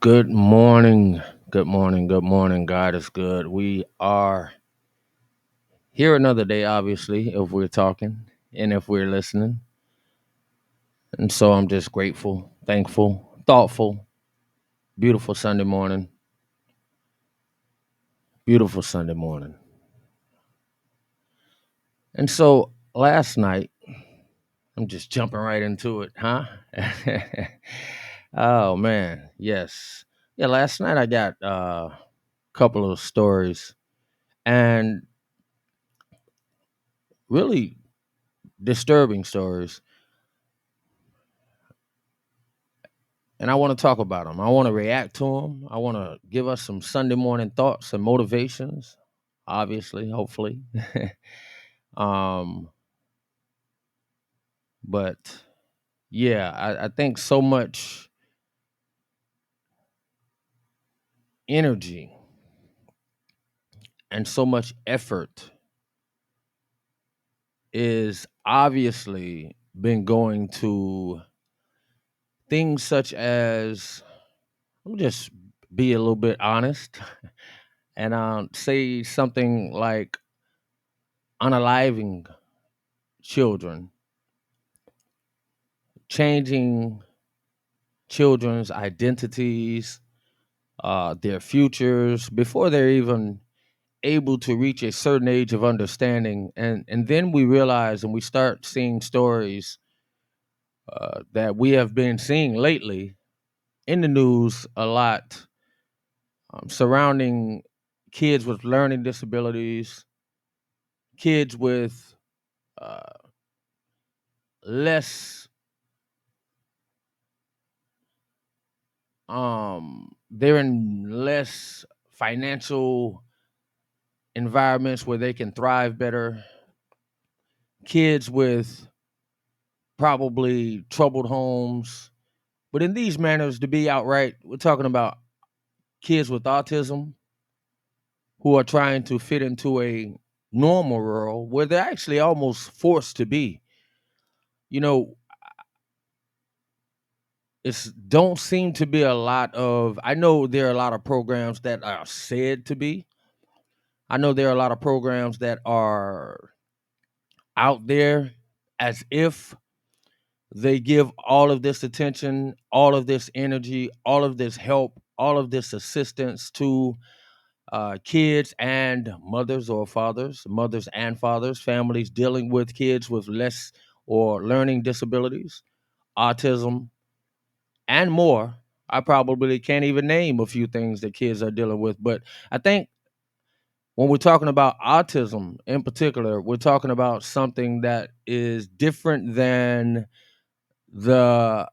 Good morning. Good morning. Good morning. God is good. We are here another day, obviously, if we're talking and if we're listening. And so I'm just grateful, thankful, thoughtful, beautiful Sunday morning. Beautiful Sunday morning. And so last night, I'm just jumping right into it, huh? Oh, man. Yes. Yeah, last night I got a couple of stories and really disturbing stories, and I want to talk about them. I want to react to them. I want to give us some Sunday morning thoughts and motivations. Obviously, hopefully, um, but yeah, I think so much energy and so much effort is obviously been going to things such as, let me just be a little bit honest and say something like unaliving children, changing children's identities, their futures before they're even able to reach a certain age of understanding, and then we realize and we start seeing stories that we have been seeing lately in the news a lot, surrounding kids with learning disabilities, kids with uh, less they're in less financial environments where they can thrive better, kids with probably troubled homes. But in these manners, to be outright, we're talking about kids with autism who are trying to fit into a normal world where they're actually almost forced to be. You know, it's don't seem to be a lot of, I know there are a lot of programs that are said to be. I know there are a lot of programs that are out there as if they give all of this attention, all of this energy, all of this help, all of this assistance to kids and mothers or fathers, mothers and fathers, families dealing with kids with less or learning disabilities, autism, and more. I probably can't even name a few things that kids are dealing with, but I think when we're talking about autism in particular, we're talking about something that is different than the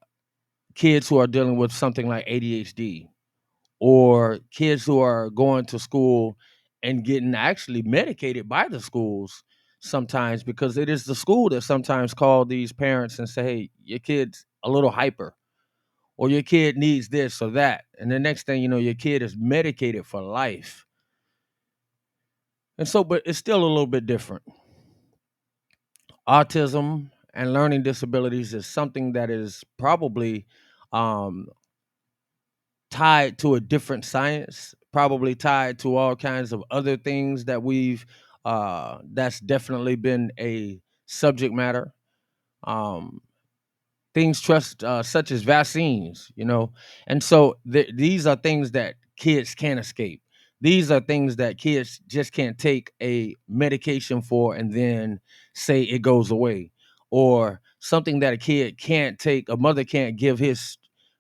kids who are dealing with something like ADHD, or kids who are going to school and getting actually medicated by the schools sometimes, because it is the school that sometimes call these parents and say, hey, your kid's a little hyper, or your kid needs this or that. And the next thing you know, your kid is medicated for life. And so, but it's still a little bit different. Autism and learning disabilities is something that is probably um, tied to a different science, probably tied to all kinds of other things that we've that's definitely been a subject matter. Um, things trust such as vaccines, and so these are things that kids can't escape. These are things that kids just can't take a medication for and then say it goes away, or something that a kid can't take, a mother can't give his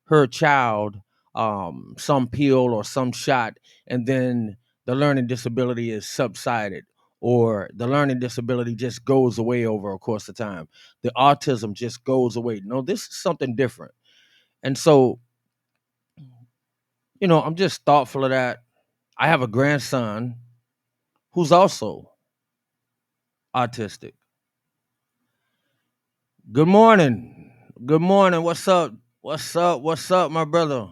her child some pill or some shot, and then the learning disability is subsided, or the learning disability just goes away over a course of time, the autism just goes away. No, this is something different. And so, I'm just thoughtful of that. I have a grandson who's also autistic. Good morning. Good morning. What's up? What's up? What's up, my brother?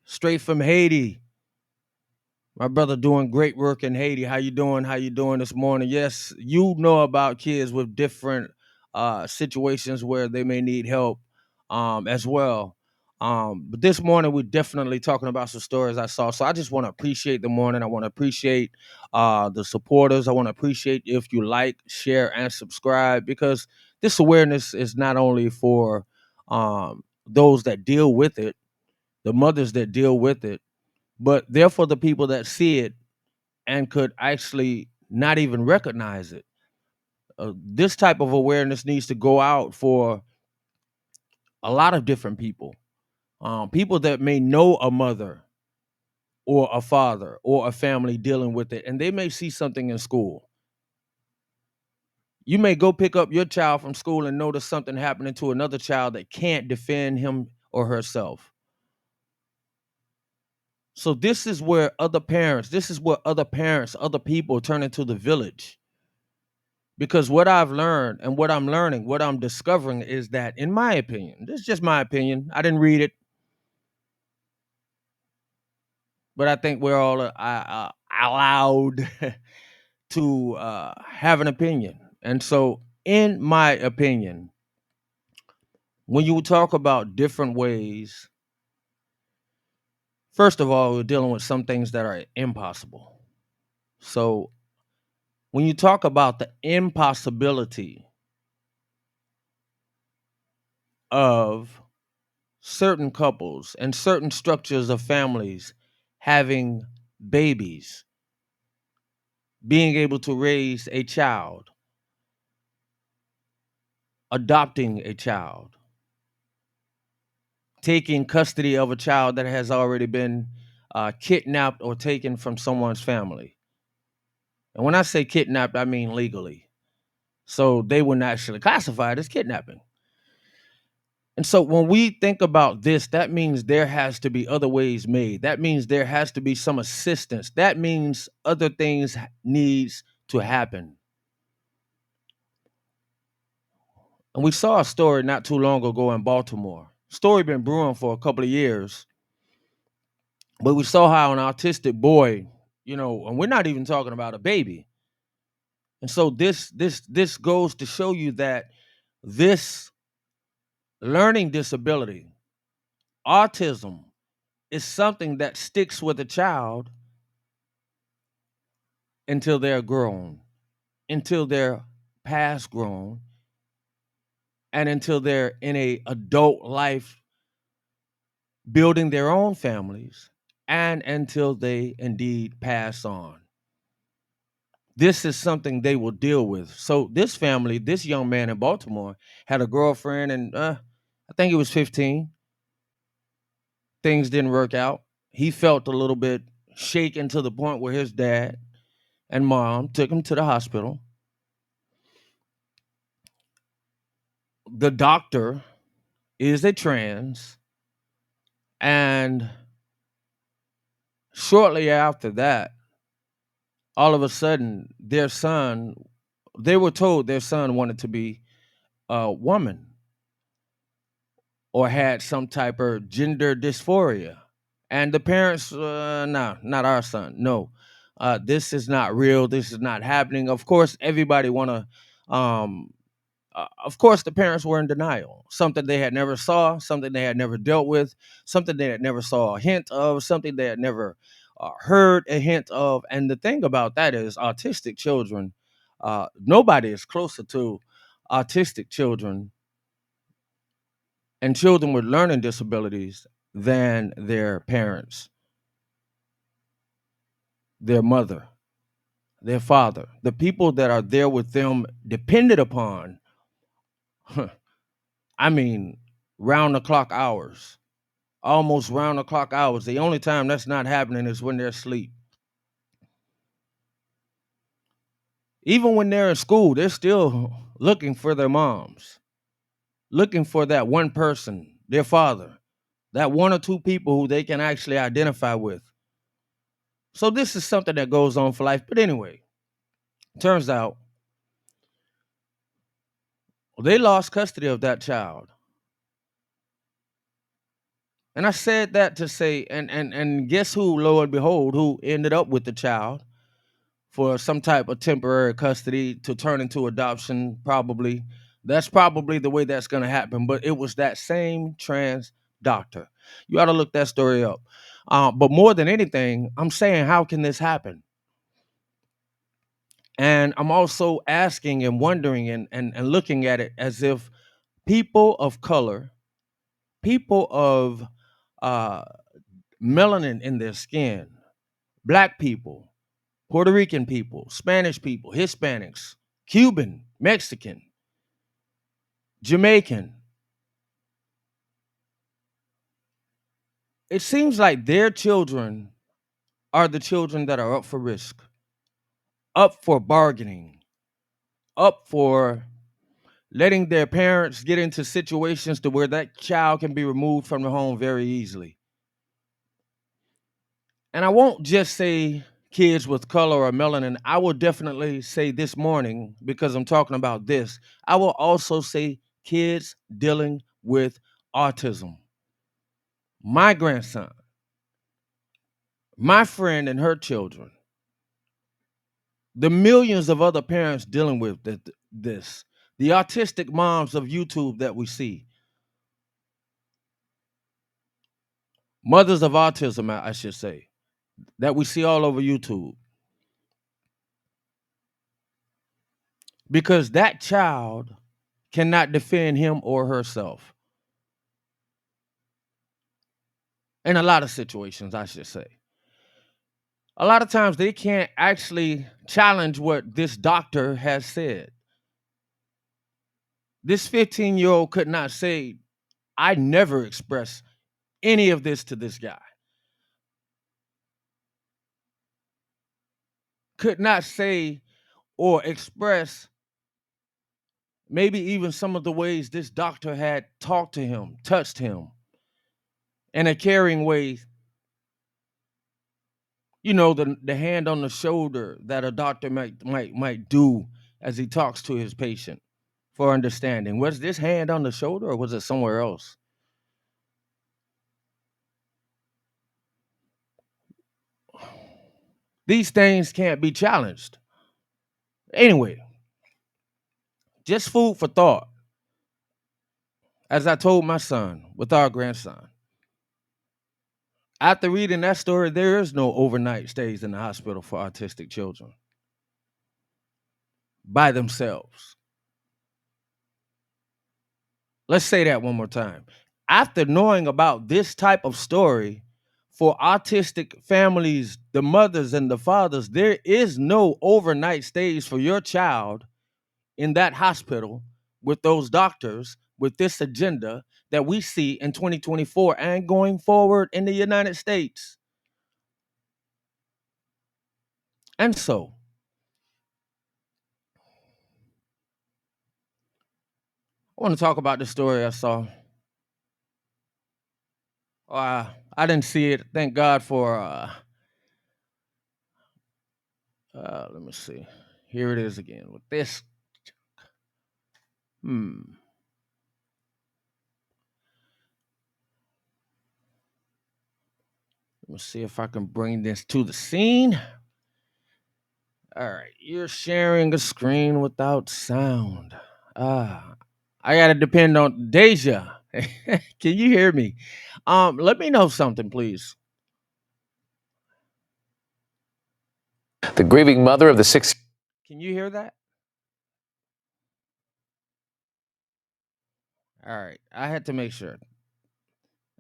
Straight from Haiti. My brother doing great work in Haiti. How you doing? How you doing this morning? Yes, you know about kids with different situations where they may need help as well. But this morning we're definitely talking about some stories I saw. So I just want to appreciate the morning. I want to appreciate the supporters. I want to appreciate if you like, share, and subscribe, because this awareness is not only for those that deal with it, the mothers that deal with it, but they're for the people that see it and could actually not even recognize it. This type of awareness needs to go out for a lot of different people. People that may know a mother or a father or a family dealing with it, and they may see something in school. You may go pick up your child from school and notice something happening to another child that can't defend him or herself. So this is where other parents, other people turn into the village. Because what I've learned and what I'm learning, what I'm discovering is that, in my opinion, this is just my opinion. I didn't read it, but I think we're all allowed to have an opinion. And so, in my opinion, when you talk about different ways, first of all, we're dealing with some things that are impossible. So, when you talk about the impossibility of certain couples and certain structures of families having babies, being able to raise a child, adopting a child, taking custody of a child that has already been kidnapped or taken from someone's family. And when I say kidnapped, I mean legally. So they were not actually classified as kidnapping. And so when we think about this, that means there has to be other ways made. That means there has to be some assistance. That means other things needs to happen. And we saw a story not too long ago in Baltimore. Story been brewing for a couple of years, but we saw how an autistic boy, and we're not even talking about a baby. And so this goes to show you that this learning disability, autism, is something that sticks with a child until they're grown, until they're past grown, and until they're in a adult life building their own families, and until they indeed pass on. This is something they will deal with. So this family, this young man in Baltimore, had a girlfriend, and I think he was 15. Things didn't work out. He felt a little bit shaken to the point where his dad and mom took him to the hospital. The doctor is a trans, and shortly after that, all of a sudden, they were told their son wanted to be a woman or had some type of gender dysphoria. And the parents, no, not our son. No, this is not real. This is not happening. Of course, everybody want to. Of course, the parents were in denial. Something they had never saw, something they had never dealt with, something they had never saw a hint of, something they had never heard a hint of. And the thing about that is, autistic children. Nobody is closer to autistic children and children with learning disabilities than their parents, their mother, their father, the people that are there with them, dependent upon, I mean, round the clock hours, almost round the clock hours. The only time that's not happening is when they're asleep. Even when they're in school, they're still looking for their moms, looking for that one person, their father, that one or two people who they can actually identify with. So this is something that goes on for life. But anyway, turns out they lost custody of that child. And I said that to say, and guess who, lo and behold, who ended up with the child for some type of temporary custody to turn into adoption, probably. That's probably the way that's gonna happen. But it was that same transgender doctor. You ought to look that story up. But more than anything, I'm saying, how can this happen? And I'm also asking and wondering and looking at it as if people of color, people of uh, melanin in their skin, black people, Puerto Rican people, Spanish people, Hispanics, Cuban, Mexican, Jamaican, it seems like their children are the children that are up for risk, up for bargaining, up for letting their parents get into situations to where that child can be removed from the home very easily. And I won't just say kids with color or melanin. I will definitely say this morning, because I'm talking about this, I will also say kids dealing with autism. My grandson, my friend and her children, the millions of other parents dealing with this, the autistic moms of YouTube that we see, mothers of autism, I should say, that we see all over YouTube. Because that child cannot defend him or herself in a lot of situations, I should say. A lot of times they can't actually challenge what this doctor has said. This 15-year-old could not say, I never expressed any of this to this guy. Could not say or express maybe even some of the ways this doctor had talked to him, touched him in a caring way. You know, the hand on the shoulder that a doctor might do as he talks to his patient for understanding. Was this hand on the shoulder or was it somewhere else? These things can't be challenged. Anyway, just food for thought. As I told my son with our grandson, after reading that story, there is no overnight stays in the hospital for autistic children by themselves. Let's say that one more time. After knowing about this type of story, for autistic families, the mothers and the fathers, there is no overnight stays for your child in that hospital with those doctors with this agenda that we see in 2024 and going forward in the United States. And so, I want to talk about the story I saw. I didn't see it. Thank God for let me see. Here it is again with this. Hmm. Let me see if I can bring this to the scene. All right, you're sharing a screen without sound. Ah, I gotta depend on Deja. Can you hear me? Let me know something, please. The grieving mother of the six. Can you hear that? All right, I had to make sure.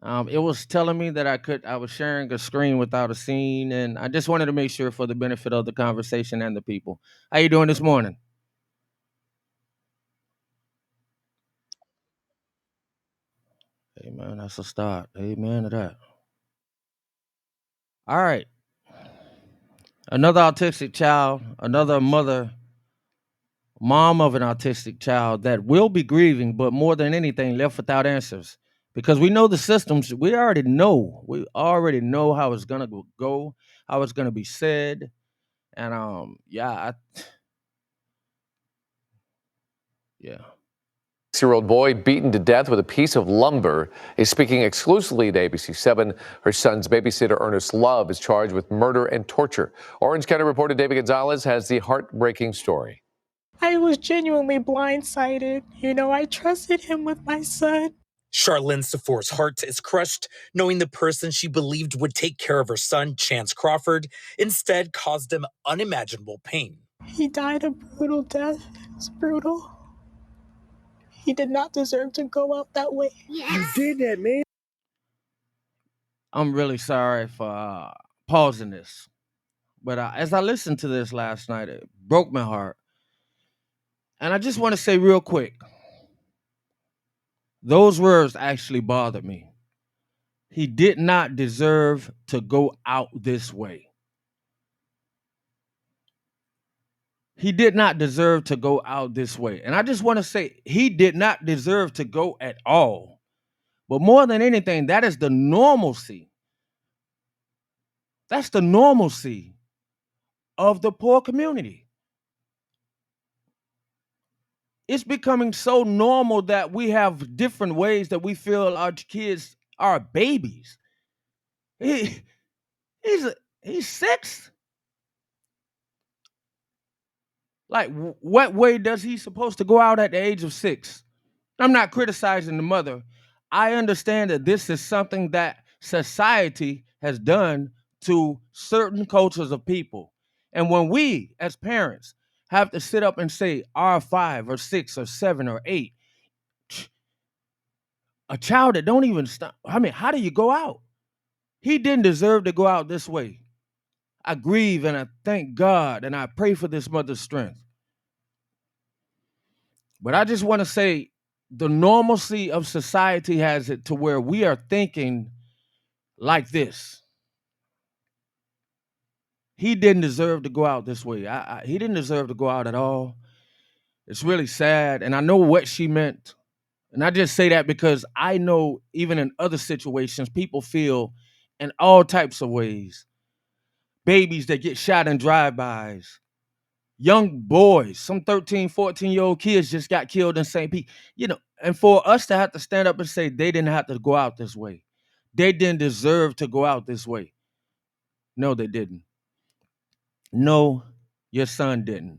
It was telling me that I was sharing a screen without a scene, and I just wanted to make sure for the benefit of the conversation and the people. How you doing this morning? Amen. That's a start. Amen to that. All right. Another autistic child, another mom of an autistic child that will be grieving, but more than anything, left without answers. Because we know the systems, we already know how it's gonna go, how it's gonna be said. And yeah. 6-year-old boy beaten to death with a piece of lumber is speaking exclusively to ABC7. Her son's babysitter, Ernest Love, is charged with murder and torture. Orange County reporter David Gonzalez has the heartbreaking story. I was genuinely blindsided. I trusted him with my son. Charlene Sefour's heart is crushed, knowing the person she believed would take care of her son, Chance Crawford, instead caused him unimaginable pain. He died a brutal death. It was brutal. He did not deserve to go out that way. Yes. You did that, man. I'm really sorry for pausing this, but as I listened to this last night, it broke my heart. And I just want to say real quick, those words actually bothered me. He did not deserve to go out this way. He did not deserve to go out this way. And I just want to say, he did not deserve to go at all. But more than anything, that is the normalcy. That's the normalcy of the poor community. It's becoming so normal that we have different ways that we feel our kids are babies. He, he's 6. Like, what way does he supposed to go out at the age of 6? I'm not criticizing the mother. I understand that this is something that society has done to certain cultures of people. And when we, as parents, have to sit up and say our 5 or 6 or 7 or 8, a child that don't even stop. I mean, how do you go out? He didn't deserve to go out this way. I grieve and I thank God and I pray for this mother's strength. But I just want to say the normalcy of society has it to where we are thinking like this. He didn't deserve to go out this way. He didn't deserve to go out at all. It's really sad. And I know what she meant. And I just say that because I know even in other situations, people feel in all types of ways. Babies that get shot in drive-bys, young boys, some 13, 14-year-old kids just got killed in St. Pete. And for us to have to stand up and say they didn't have to go out this way. They didn't deserve to go out this way. No, they didn't. No, your son didn't.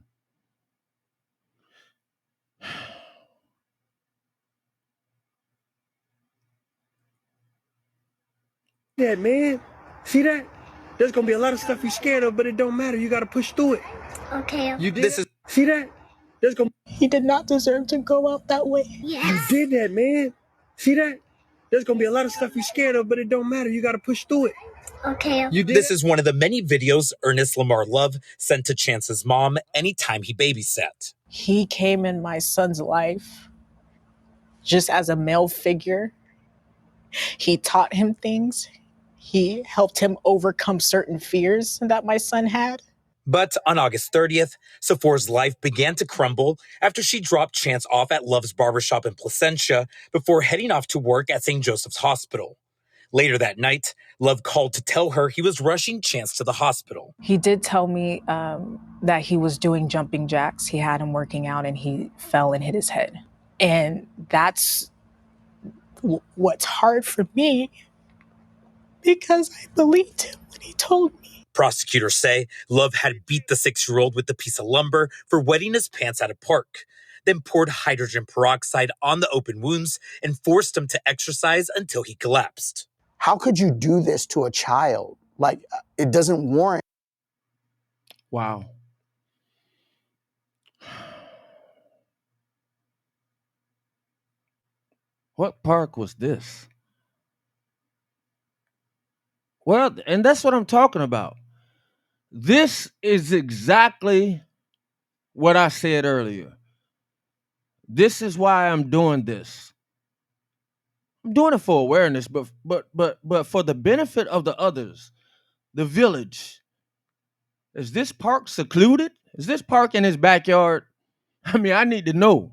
That, man. See that? There's gonna be a lot of stuff you're scared of, but it don't matter. You gotta push through it. Okay. You did. See that? There's gonna. He did not deserve to go out that way. Yes. You did that, man. See that? There's gonna be a lot of stuff you're scared of, but it don't matter. You gotta push through it. Okay. This is one of the many videos Ernest Lamar Love sent to Chance's mom anytime he babysat. He came in my son's life just as a male figure. He taught him things. He helped him overcome certain fears that my son had. But on August 30th, Sefour's life began to crumble after she dropped Chance off at Love's barbershop in Placentia before heading off to work at St. Joseph's Hospital. Later that night, Love called to tell her he was rushing Chance to the hospital. He did tell me that he was doing jumping jacks. He had him working out and he fell and hit his head. And that's what's hard for me because I believed him when he told me. Prosecutors say Love had beat the 6-year-old with a piece of lumber for wetting his pants at a park, then poured hydrogen peroxide on the open wounds and forced him to exercise until he collapsed. How could you do this to a child? Like, it doesn't warrant. Wow. What park was this? Well, and that's what I'm talking about. This is exactly what I said earlier. This is why I'm doing this. I'm doing it for awareness, but for the benefit of the others, the village. Is this park secluded? Is this park in his backyard? I mean, I need to know.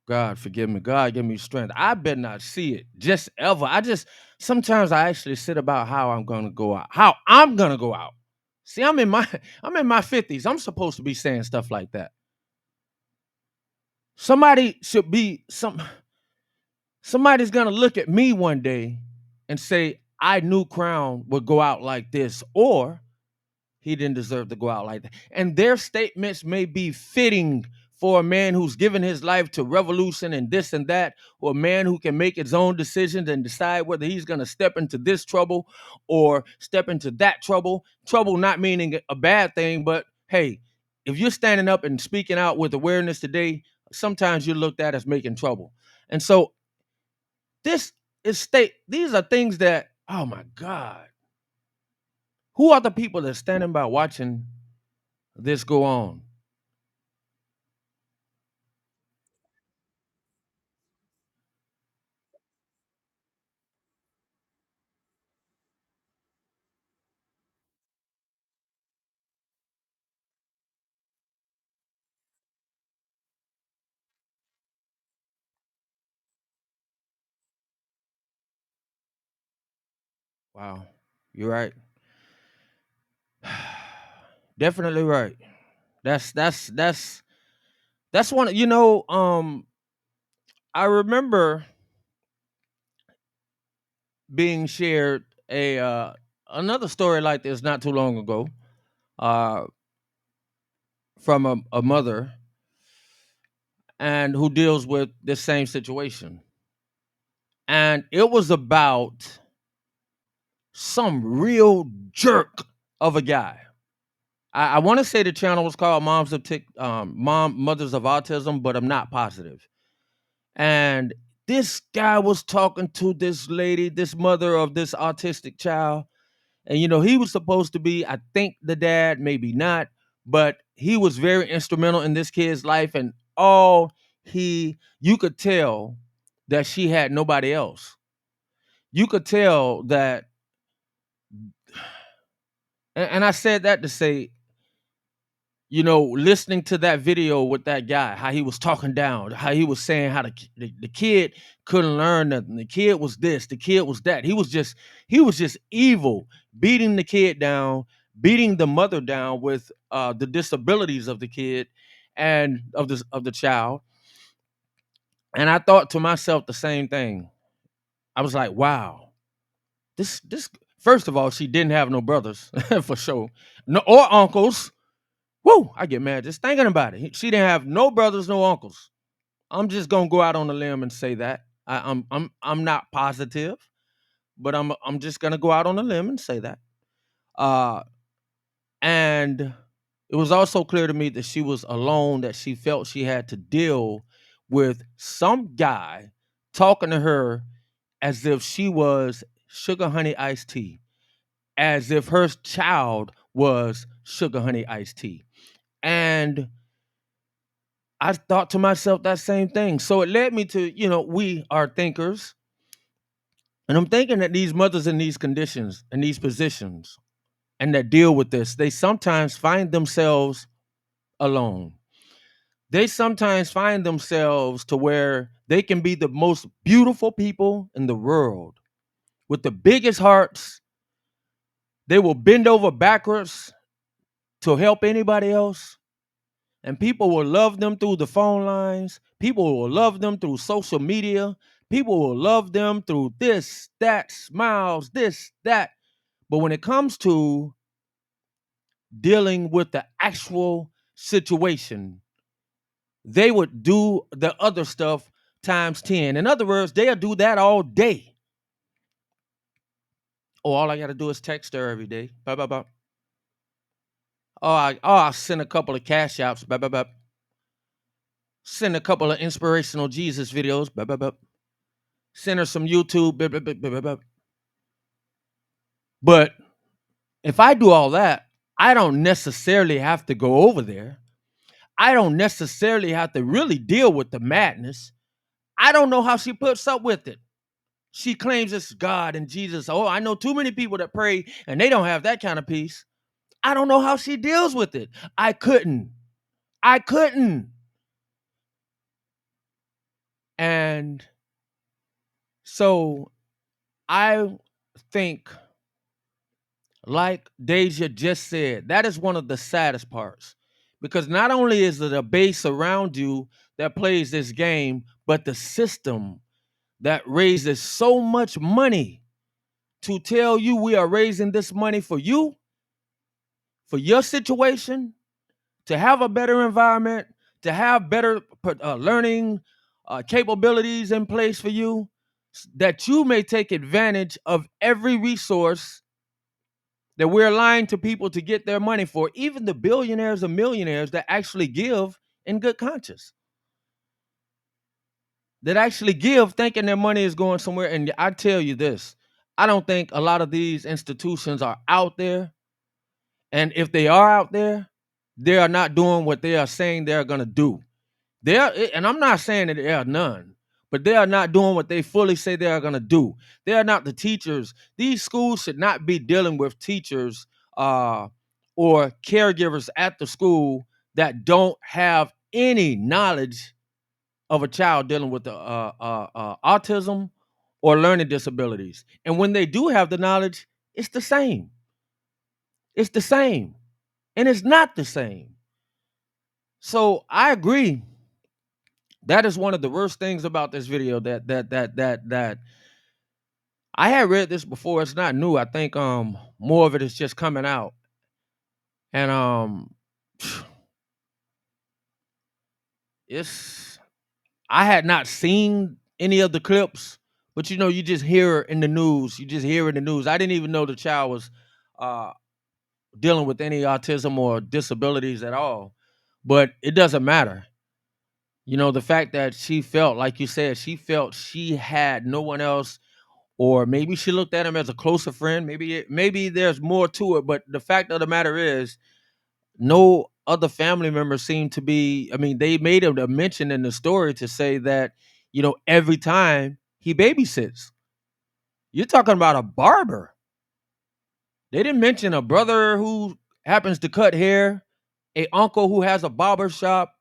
God forgive me. God give me strength. I better not see it just ever. Sometimes I actually sit about how I'm gonna go out. How I'm gonna go out. See, I'm in my 50s. I'm supposed to be saying stuff like that. Somebody should be somebody's gonna look at me one day and say, I knew Crown would go out like this, or he didn't deserve to go out like that. And their statements may be fitting for a man who's given his life to revolution and this and that, or a man who can make his own decisions and decide whether he's going to step into this trouble or step into that trouble. Trouble not meaning a bad thing, but hey, if you're standing up and speaking out with awareness today, sometimes you're looked at as making trouble. And so this these are things that, oh my God, who are the people that are standing by watching this go on? Wow, you're right. Definitely right. That's one. I remember being shared another story like this not too long ago, uh, from a mother and who deals with this same situation, and it was about some real jerk of a guy. I want to say the channel was called Mothers of Autism, but I'm not positive. And this guy was talking to this lady, this mother of this autistic child. And, he was supposed to be, I think, the dad, maybe not, but he was very instrumental in this kid's life. And you could tell that she had nobody else. You could tell that, and I said that to say, listening to that video with that guy, how he was talking down, how he was saying how the kid couldn't learn nothing. The kid was this, the kid was that. He was just evil, beating the kid down, beating the mother down with the disabilities of the kid and of the child. And I thought to myself the same thing. I was like, wow, this first of all, she didn't have no brothers for sure. No, or uncles. Woo! I get mad just thinking about it. She didn't have no brothers, no uncles. I'm just gonna go out on a limb and say that. I'm not positive, but I'm just gonna go out on a limb and say that. Uh, and it was also clear to me that she was alone. That she felt she had to deal with some guy talking to her as if she was sugar honey iced tea, as if her child was sugar honey iced tea, and I thought to myself that same thing. So it led me to, we are thinkers. And I'm thinking that these mothers in these conditions and these positions and that deal with this, they sometimes find themselves alone. They sometimes find themselves to where they can be the most beautiful people in the world with the biggest hearts. They will bend over backwards to help anybody else. And people will love them through the phone lines. People will love them through social media. People will love them through this, that, smiles, this, that. But when it comes to dealing with the actual situation, they would do the other stuff times 10. In other words, they'll do that all day. Oh, all I got to do is text her every day. Blah, blah, blah. I'll send a couple of cash apps. Blah, blah, blah. Send a couple of inspirational Jesus videos. Blah, blah, blah. Send her some YouTube. Blah, blah, blah, blah, blah. But if I do all that, I don't necessarily have to go over there. I don't necessarily have to really deal with the madness. I don't know how she puts up with it. She claims it's God and Jesus. Oh, I know too many people that pray and they don't have that kind of peace. I don't know how she deals with it. I couldn't. I couldn't. And so I think, like Deja just said, that is one of the saddest parts. Because not only is it a base around you that plays this game, but the system that raises so much money to tell you we are raising this money for you, for your situation, to have a better environment, to have better learning capabilities in place for you, that you may take advantage of every resource that we're lying to people to get their money for, even the billionaires and millionaires that actually give in good conscience, that actually give thinking their money is going somewhere. And I tell you this, I don't think a lot of these institutions are out there. And if they are out there, they are not doing what they are saying they're going to do. They are, and I'm not saying that there are none, but they are not doing what they fully say they are going to do. They are not the teachers. These schools should not be dealing with teachers or caregivers at the school that don't have any knowledge of a child dealing with autism or learning disabilities. And when they do have the knowledge, it's the same. It's the same. And it's not the same. So I agree. That is one of the worst things about this video that I had read this before. It's not new. I think more of it is just coming out. And it's I had not seen any of the clips, but you just hear it in the news. You just hear it in the news. I didn't even know the child was uh dealing with any autism or disabilities at all. But it doesn't matter. The fact that she felt, like you said, she felt she had no one else, or maybe she looked at him as a closer friend. Maybe there's more to it, but the fact of the matter is, no other family members seem to be. I mean, they made a mention in the story to say that every time he babysits. You're talking about a barber. They didn't mention a brother who happens to cut hair, a uncle who has a barber shop,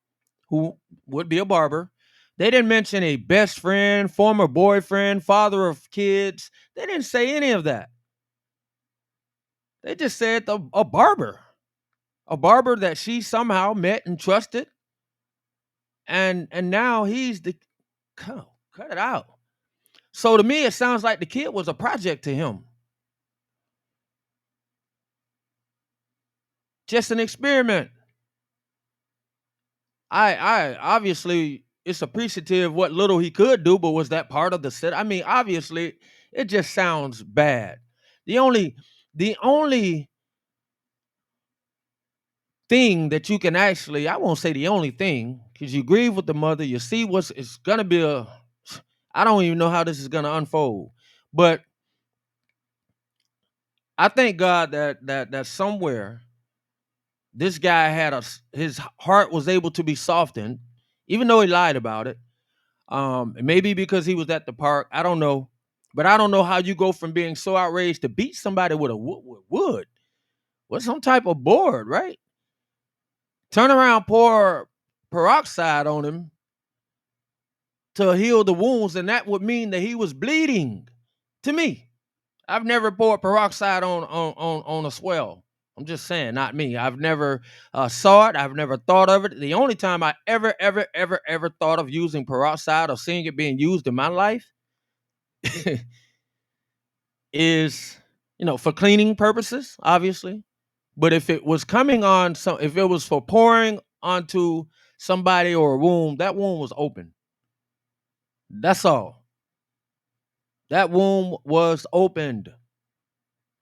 who would be a barber. They didn't mention a best friend, former boyfriend, father of kids. They didn't say any of that. They just said a barber that she somehow met and trusted, and now he's the cut it out. So to me, it sounds like the kid was a project to him, just an experiment. I obviously it's appreciative what little he could do, but was that part of the set? I mean, obviously, it just sounds bad. The only thing that you can actually, I won't say the only thing, because you grieve with the mother, you see what's it's gonna be I don't even know how this is gonna unfold. But I thank God that somewhere this guy had his heart was able to be softened, even though he lied about it. Maybe because he was at the park. I don't know. But I don't know how you go from being so outraged to beat somebody with a wood, with some type of board, right? Turn around, pour peroxide on him to heal the wounds, and that would mean that he was bleeding. To me, I've never poured peroxide on a swell. I'm just saying, not me. I've never saw it. I've never thought of it. The only time I ever thought of using peroxide or seeing it being used in my life is, for cleaning purposes, obviously. But if it was coming on if it was for pouring onto somebody or a wound, that wound was open. That's all. That wound was opened.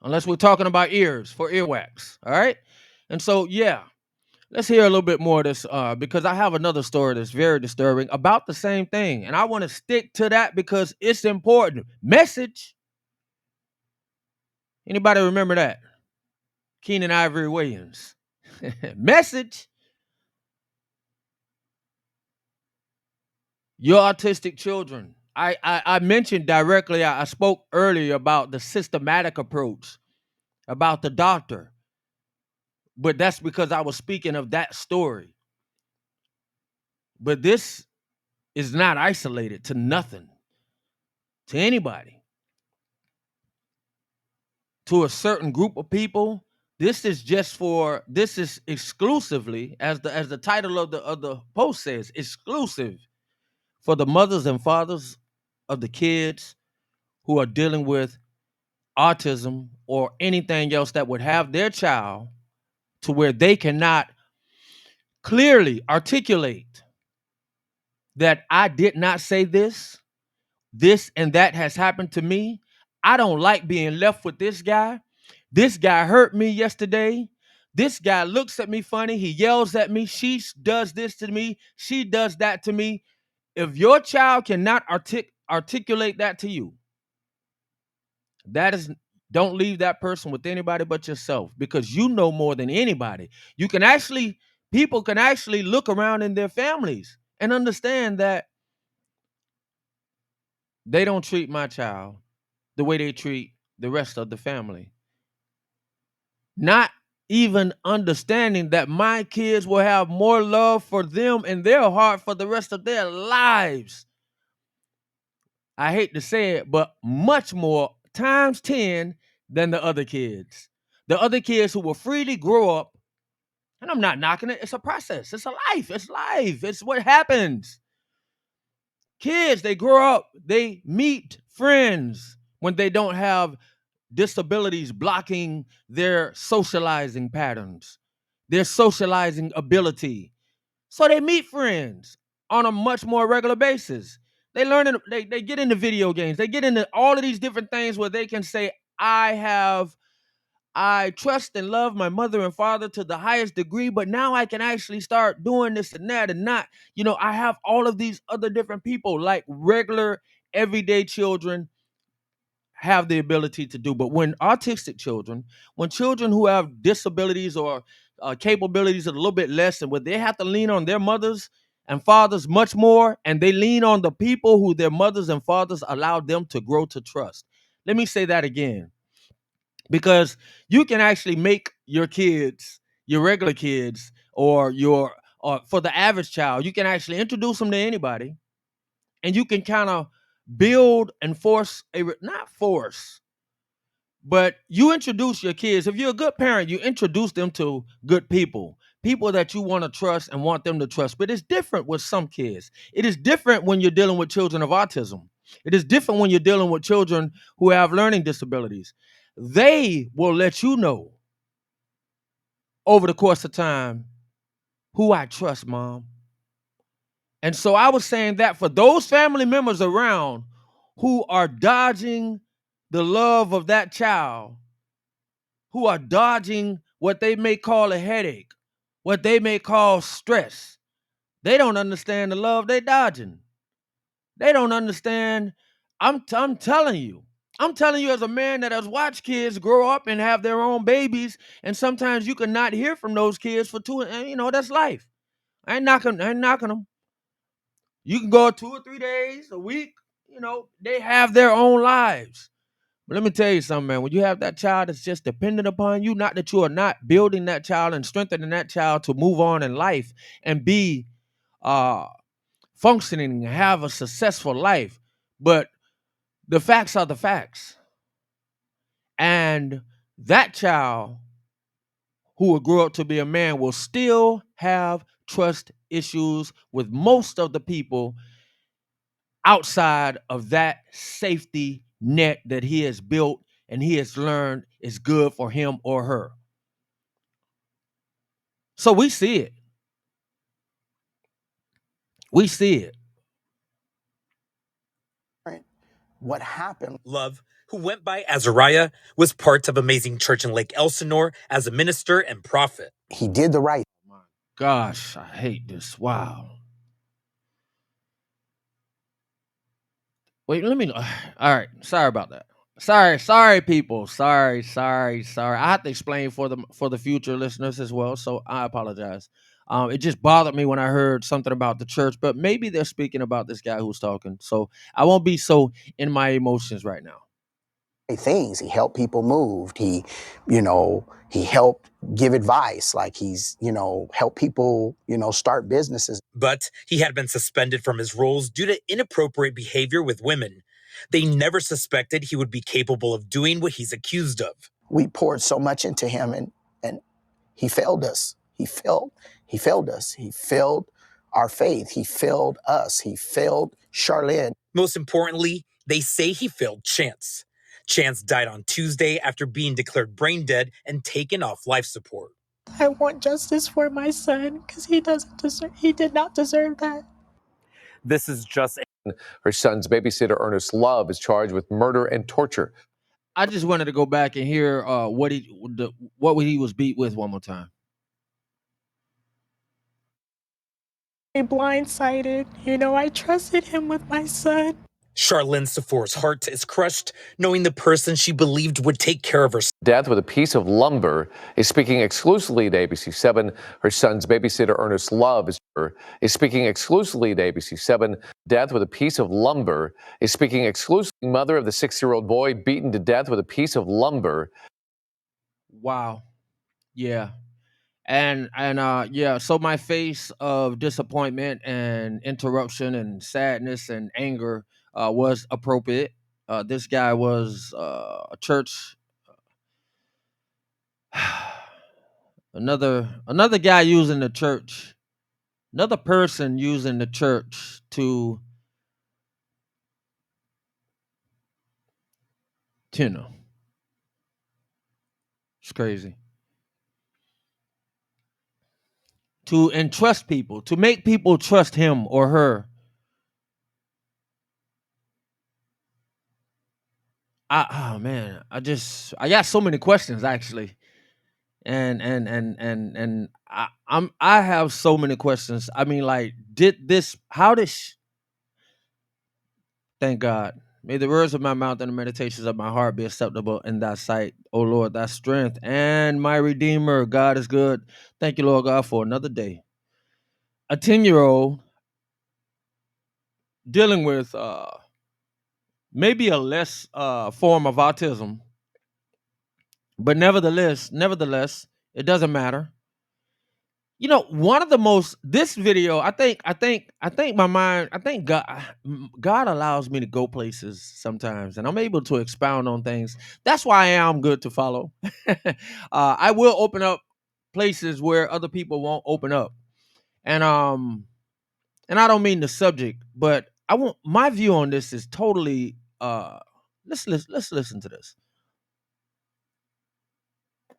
Unless we're talking about ears for earwax. All right. And so, yeah, let's hear a little bit more of this because I have another story that's very disturbing about the same thing. And I want to stick to that because it's important. Message. Anybody remember that? Keenan Ivory Williams. Message. Your autistic children. I mentioned directly, I spoke earlier about the systematic approach, about the doctor. But that's because I was speaking of that story. But this is not isolated to nothing, to anybody, to a certain group of people. This is exclusively, as the title of the post says, exclusive for the mothers and fathers of the kids who are dealing with autism or anything else that would have their child to where they cannot clearly articulate that I did not say this and that has happened to me. I don't like being left with this guy. This guy hurt me yesterday. This guy looks at me funny. He yells at me. She does this to me. She does that to me. If your child cannot articulate that to you, that is, don't leave that person with anybody but yourself, because you know more than anybody. People can actually look around in their families and understand that they don't treat my child the way they treat the rest of the family. Not even understanding that my kids will have more love for them in their heart for the rest of their lives. I hate to say it, but much more times 10 than the other kids. The other kids who will freely grow up, and I'm not knocking it, it's a process. It's a life. It's life. It's what happens. Kids, they grow up, they meet friends when they don't have disabilities blocking their socializing patterns, their socializing ability. So they meet friends on a much more regular basis. They learn, they get into video games. They get into all of these different things where they can say, I trust and love my mother and father to the highest degree, but now I can actually start doing this and that and not, I have all of these other different people like regular everyday children have the ability to do. But when autistic children, when children who have disabilities or capabilities a little bit less, and where they have to lean on their mothers and fathers much more, and they lean on the people who their mothers and fathers allowed them to grow to trust. Let me say that again, because you can actually make your kids, your regular kids, or for the average child, you can actually introduce them to anybody, and you can kind of build and force not force, but you introduce your kids. If you're a good parent, you introduce them to good people that you want to trust and want them to trust. But it's different with some kids. It is different when you're dealing with children of autism. It is different when you're dealing with children who have learning disabilities. They will let you know over the course of time who I trust, mom. And so I was saying that for those family members around who are dodging the love of that child, who are dodging what they may call a headache, what they may call stress. They don't understand the love they dodging. They don't understand. I'm telling you. I'm telling you as a man that has watched kids grow up and have their own babies, and sometimes you can not hear from those kids for two, and that's life. I ain't knocking them. You can go 2 or 3 days, a week, they have their own lives. But let me tell you something, man. When you have that child that's just dependent upon you, not that you are not building that child and strengthening that child to move on in life and be uh, functioning and have a successful life, but the facts are the facts. And that child who will grow up to be a man will still have trust issues with most of the people outside of that safety net that he has built and he has learned is good for him or her. So we see it. We see it. What happened? Love, who went by Azariah, was part of Amazing Church in Lake Elsinore as a minister and prophet. He did the right. My gosh, I hate this. Wow. Wait, let me. All right, sorry about that. Sorry, people. Sorry. I have to explain for the future listeners as well, so I apologize. It just bothered me when I heard something about the church, but maybe they're speaking about this guy who's talking, so I won't be so in my emotions right now. Things. He helped people move. He helped give advice. Like he's, helped people, start businesses. But he had been suspended from his roles due to inappropriate behavior with women. They never suspected he would be capable of doing what he's accused of. We poured so much into him, and he failed us. He failed us. He failed our faith. He failed us. He failed Charlene. Most importantly, they say he failed Chance. Chance died on Tuesday after being declared brain dead and taken off life support. I want justice for my son because he did not deserve that. This is just Her son's babysitter, Ernest Love, is charged with murder and torture. I just wanted to go back and hear what he was beat with one more time. Blindsided. I trusted him with my son. Charlene Sefour's heart is crushed knowing the person she believed would take care of her. Death with a piece of lumber is speaking exclusively to ABC7. Her son's babysitter, Ernest Love, is speaking exclusively to ABC7. Death with a piece of lumber is speaking exclusively. Mother of the 6-year-old boy beaten to death with a piece of lumber. Wow. Yeah. And yeah, so my face of disappointment and interruption and sadness and anger was appropriate. This guy was a church another guy using the church, another person using the church to it's crazy. To entrust people, to make people trust him or her. Oh man, I got so many questions actually. And I have so many questions. I mean, like, thank God. May the words of my mouth and the meditations of my heart be acceptable in thy sight. Oh Lord, thy strength and my redeemer. God is good. Thank you, Lord God, for another day. A 10-year-old dealing with maybe a less form of autism, but nevertheless, it doesn't matter. One of the most this video, I think my mind, I think God allows me to go places sometimes, and I'm able to expound on things. That's why I am good to follow. I will open up places where other people won't open up, and I don't mean the subject, but I want my view on this is totally. Let's listen to this.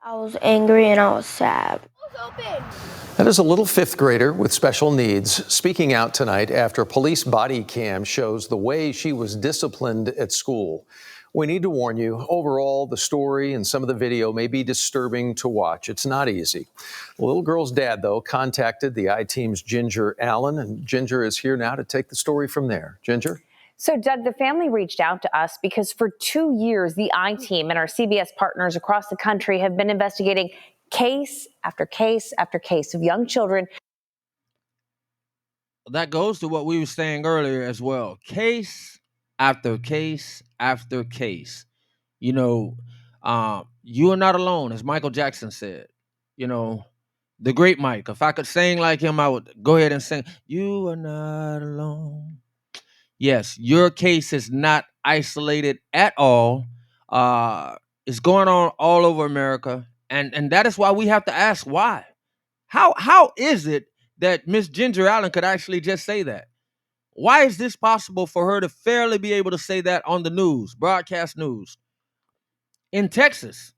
I was angry and I was sad. That is a little fifth grader with special needs speaking out tonight after police body cam shows the way she was disciplined at school. We need to warn you, overall, the story and some of the video may be disturbing to watch. It's not easy. The little girl's dad, though, contacted the I-Team's Ginger Allen, and Ginger is here now to take the story from there. Ginger? So, Doug, the family reached out to us because for 2 years, the I-Team and our CBS partners across the country have been investigating case after case after case of young children. That goes to what we were saying earlier as well. Case after case after case. You are not alone, as Michael Jackson said. The great Mike. If I could sing like him, I would go ahead and sing. You are not alone. Yes, your case is not isolated at all. It's going on all over America, and that is why we have to ask why. How is it that Miss Ginger Allen could actually just say that? Why is this possible for her to fairly be able to say that on the news, broadcast news in Texas?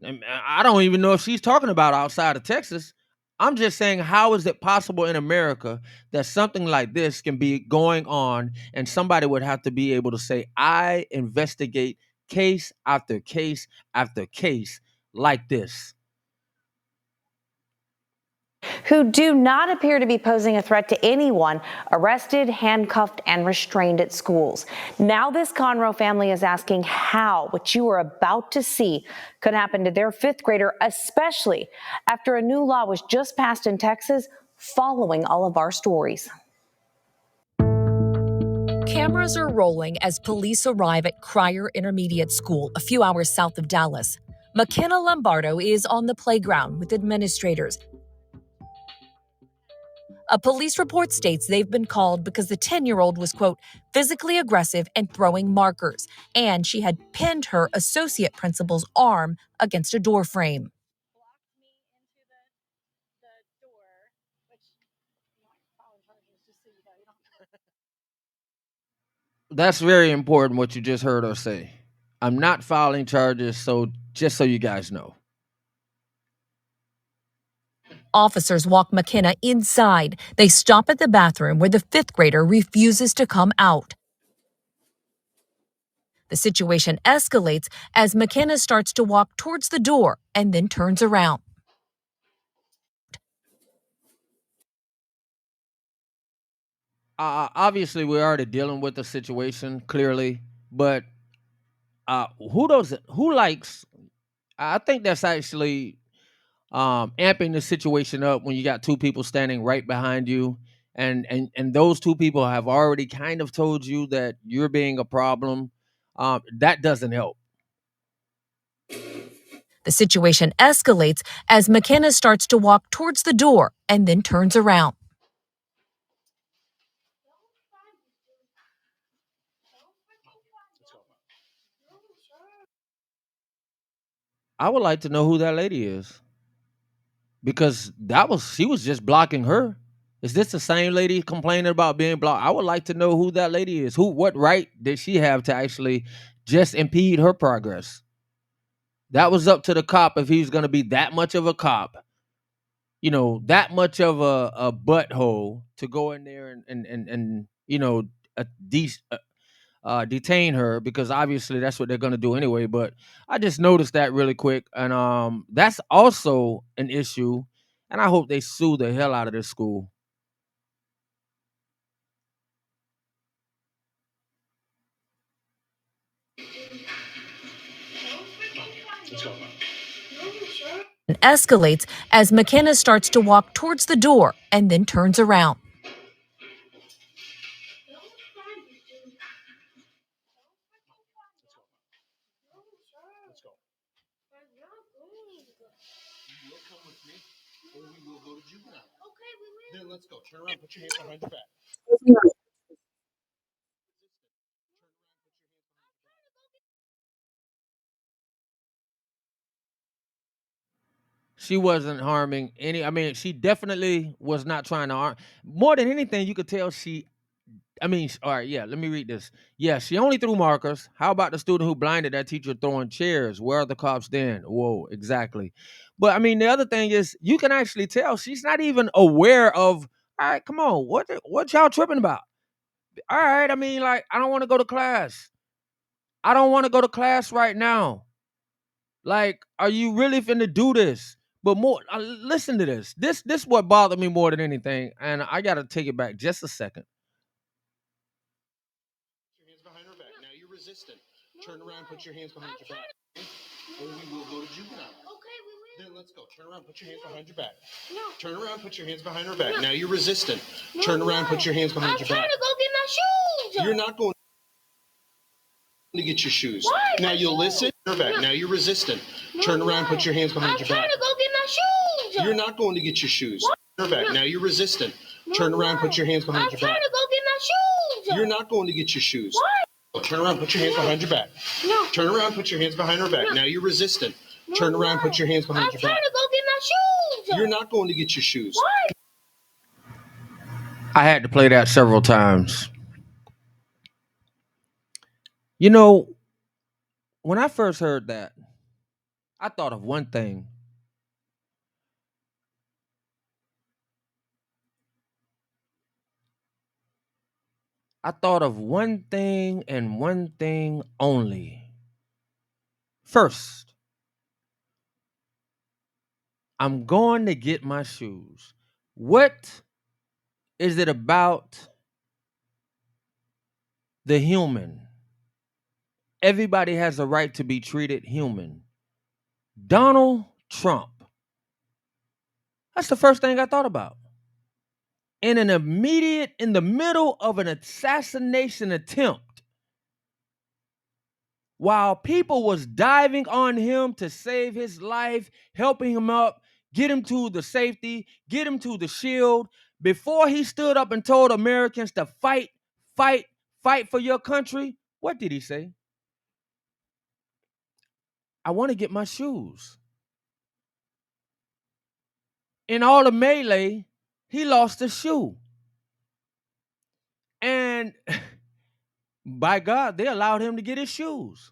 And I don't even know if she's talking about outside of Texas. I'm just saying, how is it possible in America that something like this can be going on and somebody would have to be able to say, I investigate case after case after case like this? Who do not appear to be posing a threat to anyone, arrested, handcuffed, and restrained at schools. Now this Conroe family is asking how what you are about to see could happen to their fifth grader, especially after a new law was just passed in Texas following all of our stories. Cameras are rolling as police arrive at Cryer Intermediate School, a few hours south of Dallas. McKenna Lombardo is on the playground with administrators. A police report states they've been called because the 10-year-old was, quote, physically aggressive and throwing markers, and she had pinned her associate principal's arm against a door frame. That's very important what you just heard her say. I'm not filing charges, so just so you guys know. Officers walk McKenna inside. They stop at the bathroom where the fifth grader refuses to come out. The situation escalates as McKenna starts to walk towards the door and then turns around. Obviously, we're already dealing with the situation clearly, but who likes? I think that's actually amping the situation up when you got two people standing right behind you, and those two people have already kind of told you that you're being a problem. That doesn't help. The situation escalates as McKenna starts to walk towards the door and then turns around. I would like to know who that lady is because she was just blocking her. Is this the same lady complaining about being blocked? I would like to know who that lady is. What right did she have to actually just impede her progress? That was up to the cop if he's going to be that much of a cop, that much of a butthole to go in there and uh, de- detain her, because obviously that's what they're going to do anyway. But I just noticed that really quick, and that's also an issue, and I hope they sue the hell out of this school. It escalates as McKenna starts to walk towards the door and then turns around. She wasn't harming any. I mean, she definitely was not trying to harm. More than anything, you could tell all right, yeah, let me read this. Yeah, she only threw markers. How about the student who blinded that teacher throwing chairs? Where are the cops then? Whoa, exactly. But I mean, the other thing is, you can actually tell she's not even aware of. All right, come on, what y'all tripping about? All right, I mean, like, I don't want to go to class. I don't want to go to class right now. Like, are you really finna do this? But more, listen to this. This what bothered me more than anything, and I gotta take it back just a second. Your hands behind her back. Now you're resistant. Turn around, put your hands behind your back. Or we will go to juvenile. Okay, we will. Then let's go. Turn around, put your hands behind your back. No. Turn around, put your hands behind her back. Now you're resistant. Turn around, put your hands behind your back. I'm trying to go get my shoes. You're not going to get your shoes. Why? Now you'll listen. Her back. Now you're resistant. Turn around, put your hands behind your back. I'm trying to go get my shoes. You're not going to get your shoes. Her back. Now you're resistant. Turn around, put your hands behind your back. I'm trying to go get my shoes. You're not going to get your shoes. Why? Turn around, put your hands behind your back. No. Turn around, put your hands behind her back. No. Now you're resistant. Turn around, put your hands behind your back. I'm trying to go get my shoes. You're not going to get your shoes. Why? I had to play that several times. You know, when I first heard that, I thought of one thing. I thought of one thing and one thing only. First, I'm going to get my shoes. What is it about the human? Everybody has a right to be treated human. Donald Trump. That's the first thing I thought about. In the middle of an assassination attempt, while people was diving on him to save his life, helping him up, get him to the safety, get him to the shield, before he stood up and told Americans to fight, fight, fight for your country, what did he say? I want to get my shoes. In all the melee, he lost a shoe. And by God, they allowed him to get his shoes.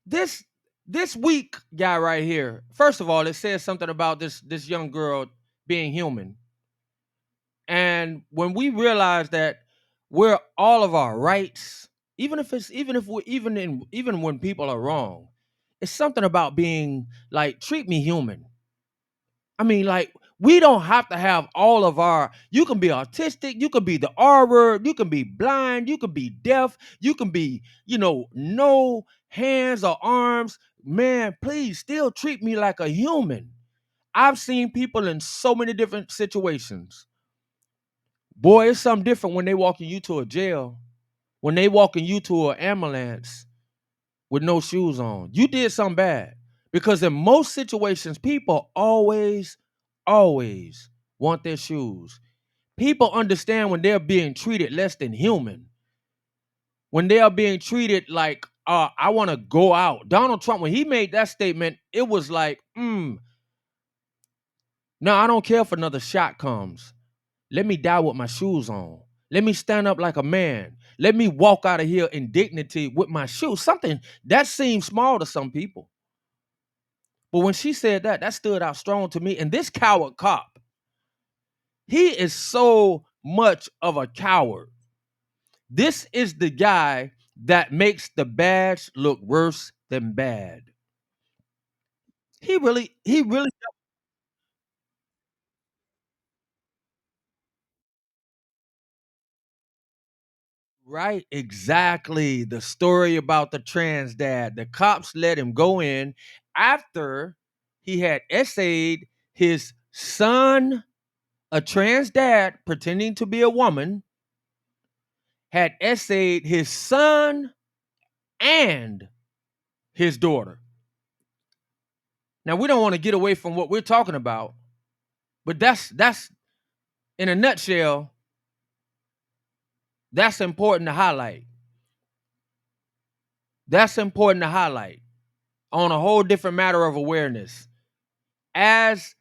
This This weak guy right here, first of all, it says something about this young girl being human. And when we realize that we're all of our rights, even when people are wrong, it's something about being like, treat me human. I mean, like, we don't have to have all of our, you can be autistic, you can be the R word, you can be blind, you can be deaf, you can be, no hands or arms. Man, please still treat me like a human. I've seen people in so many different situations. Boy, it's something different when they walking you to a jail, when they walking you to an ambulance with no shoes on. You did something bad. Because in most situations, people always want their shoes. People understand when they're being treated less than human. When they are being treated like, I want to go out. Donald Trump, when he made that statement, it was like, no, I don't care if another shot comes. Let me die with my shoes on. Let me stand up like a man. Let me walk out of here in dignity with my shoes. Something that seems small to some people. But when she said that, that stood out strong to me. And this coward cop, he is so much of a coward. This is the guy that makes the badge look worse than bad. He really right, exactly. The story about the trans dad. The cops let him go in after he had essayed his son, a trans dad pretending to be a woman, had essayed his son and his daughter. Now we don't want to get away from what we're talking about, but that's in a nutshell, that's important to highlight. That's important to highlight on a whole different matter of awareness. As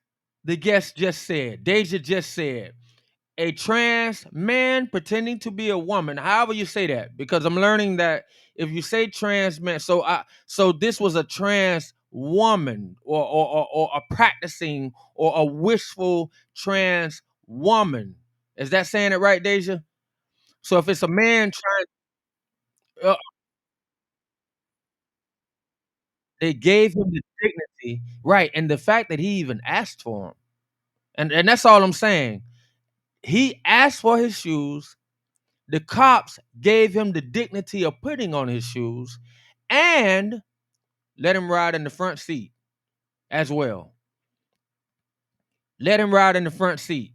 the guest just said, Deja just said, a trans man pretending to be a woman, however you say that, because I'm learning that if you say trans man, so this was a trans woman or a practicing or a wishful trans woman. Is that saying it right, Deja? So if it's a man trying, they gave him the dignity, right? And the fact that he even asked for them, and that's all I'm saying. He asked for his shoes. The cops gave him the dignity of putting on his shoes and let him ride in the front seat as well. Let him ride in the front seat.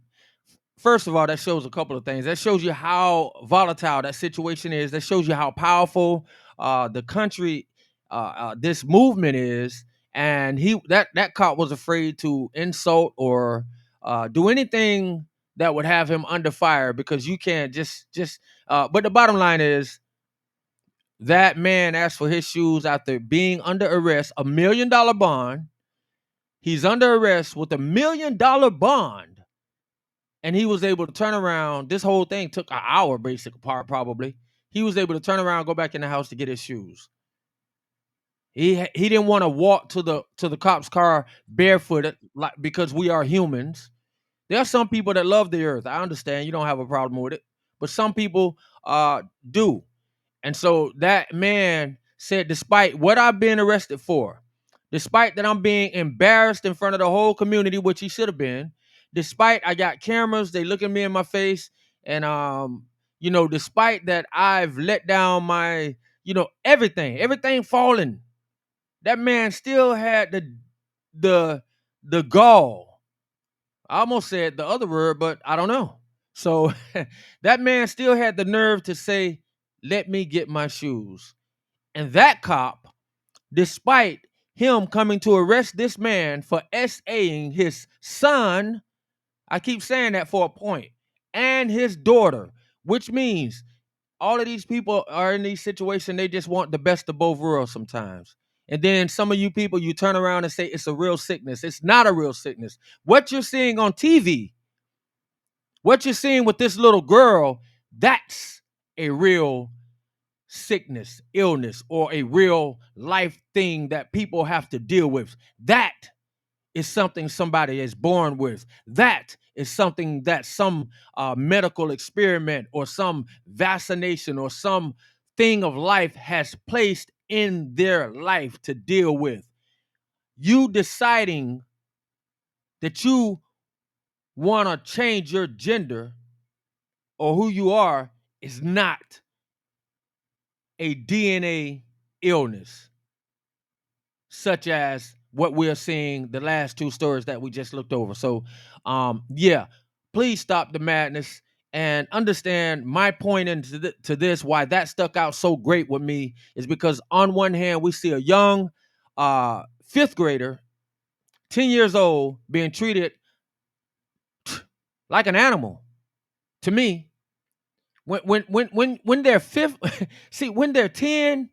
First of all, that shows a couple of things. That shows you how volatile that situation is. That shows you how powerful the country, this movement is. And that cop was afraid to insult or do anything that would have him under fire, because you can't just. But the bottom line is, that man asked for his shoes after being under arrest, $1 million bond. He's under arrest with $1 million bond, and he was able to turn around. This whole thing took an hour, basic part probably. He was able to turn around, go back in the house to get his shoes. He didn't want to walk to the cop's car barefooted, like, because we are humans. There are some people that love the earth. I understand you don't have a problem with it, but some people do. And so that man said, despite what I've been arrested for, despite that I'm being embarrassed in front of the whole community, which he should have been, despite I got cameras, they looking me in my face, and despite that I've let down my, everything falling, that man still had the the gall. I almost said the other word, but I don't know. So that man still had the nerve to say, let me get my shoes. And that cop, despite him coming to arrest this man for SAing his son, I keep saying that for a point, and his daughter, which means all of these people are in these situations, they just want the best of both worlds sometimes. And then some of you people, you turn around and say it's a real sickness. It's not a real sickness. What you're seeing on TV, what you're seeing with this little girl, that's a real sickness, illness, or a real life thing that people have to deal with. That is something somebody is born with. That is something that some medical experiment or some vaccination or some thing of life has placed in their life to deal with. You deciding that you want to change your gender or who you are is not a DNA illness, such as what we're seeing the last two stories that we just looked over. So, yeah, please stop the madness and understand my point into to this. Why that stuck out so great with me is because on one hand, we see a young fifth grader, 10 years old, being treated like an animal. To me, when they're fifth, see, when they're 10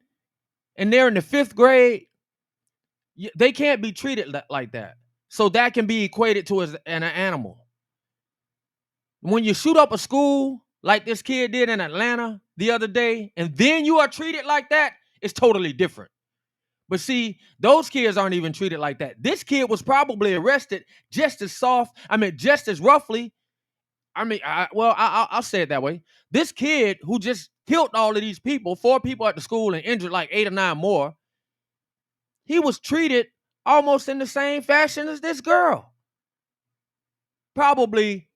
and they're in the fifth grade, they can't be treated like that. So that can be equated to as an animal. When you shoot up a school like this kid did in Atlanta the other day, and then you are treated like that, it's totally different. But see, those kids aren't even treated like that. This kid was probably arrested just as just as roughly. I'll say it that way. This kid who just killed all of these people, 4 people at the school, and injured like 8 or 9 more, he was treated almost in the same fashion as this girl. Probably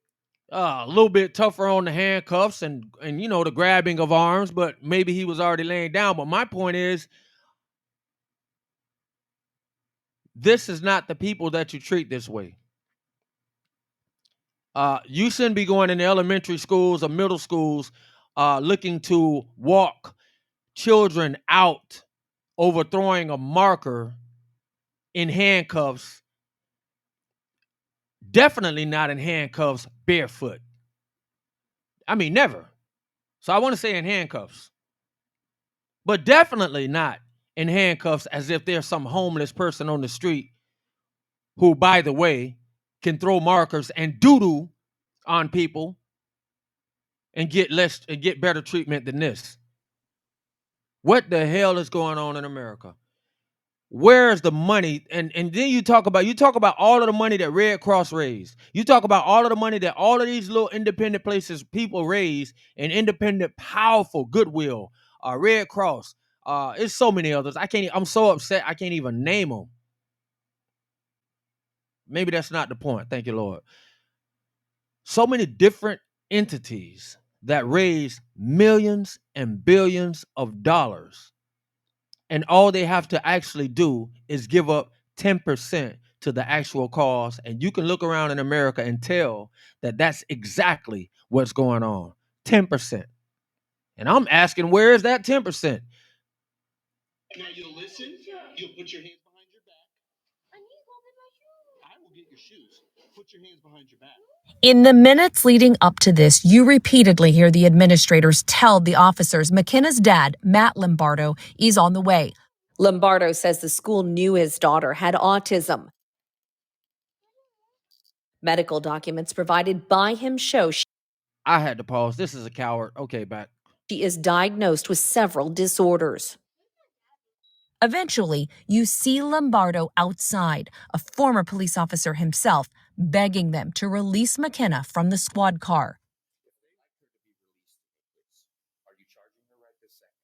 a little bit tougher on the handcuffs and the grabbing of arms, but maybe he was already laying down. But my point is, this is not the people that you treat this way. You shouldn't be going into elementary schools or middle schools looking to walk children out, overthrowing a marker in handcuffs. Definitely not in handcuffs barefoot. I mean, never. So I want to say in handcuffs, but definitely not in handcuffs as if there's some homeless person on the street who, by the way, can throw markers and doo-doo on people and get better treatment than this. What the hell is going on in America? Where's the money? And then you talk about all of the money that Red Cross raised. You talk about all of the money that all of these little independent places people raise, and independent, powerful Goodwill, Red Cross. It's so many others. I'm so upset I can't even name them. Maybe that's not the point. Thank you, Lord. So many different entities that raise millions and billions of dollars, and all they have to actually do is give up 10% to the actual cause. And you can look around in America and tell that that's exactly what's going on. 10%. And I'm asking, where is that 10%? Now you'll listen, you'll put your hands behind your back. I will get your shoes. Put your hands behind your back. In the minutes leading up to this, you repeatedly hear the administrators tell the officers McKenna's dad, Matt Lombardo, is on the way. Lombardo says the school knew his daughter had autism. Medical documents provided by him show I had to pause. This is a coward. Okay, back. she is diagnosed with several disorders. Eventually, you see Lombardo outside, a former police officer himself, begging them to release McKenna from the squad car. Are you charging her right this second?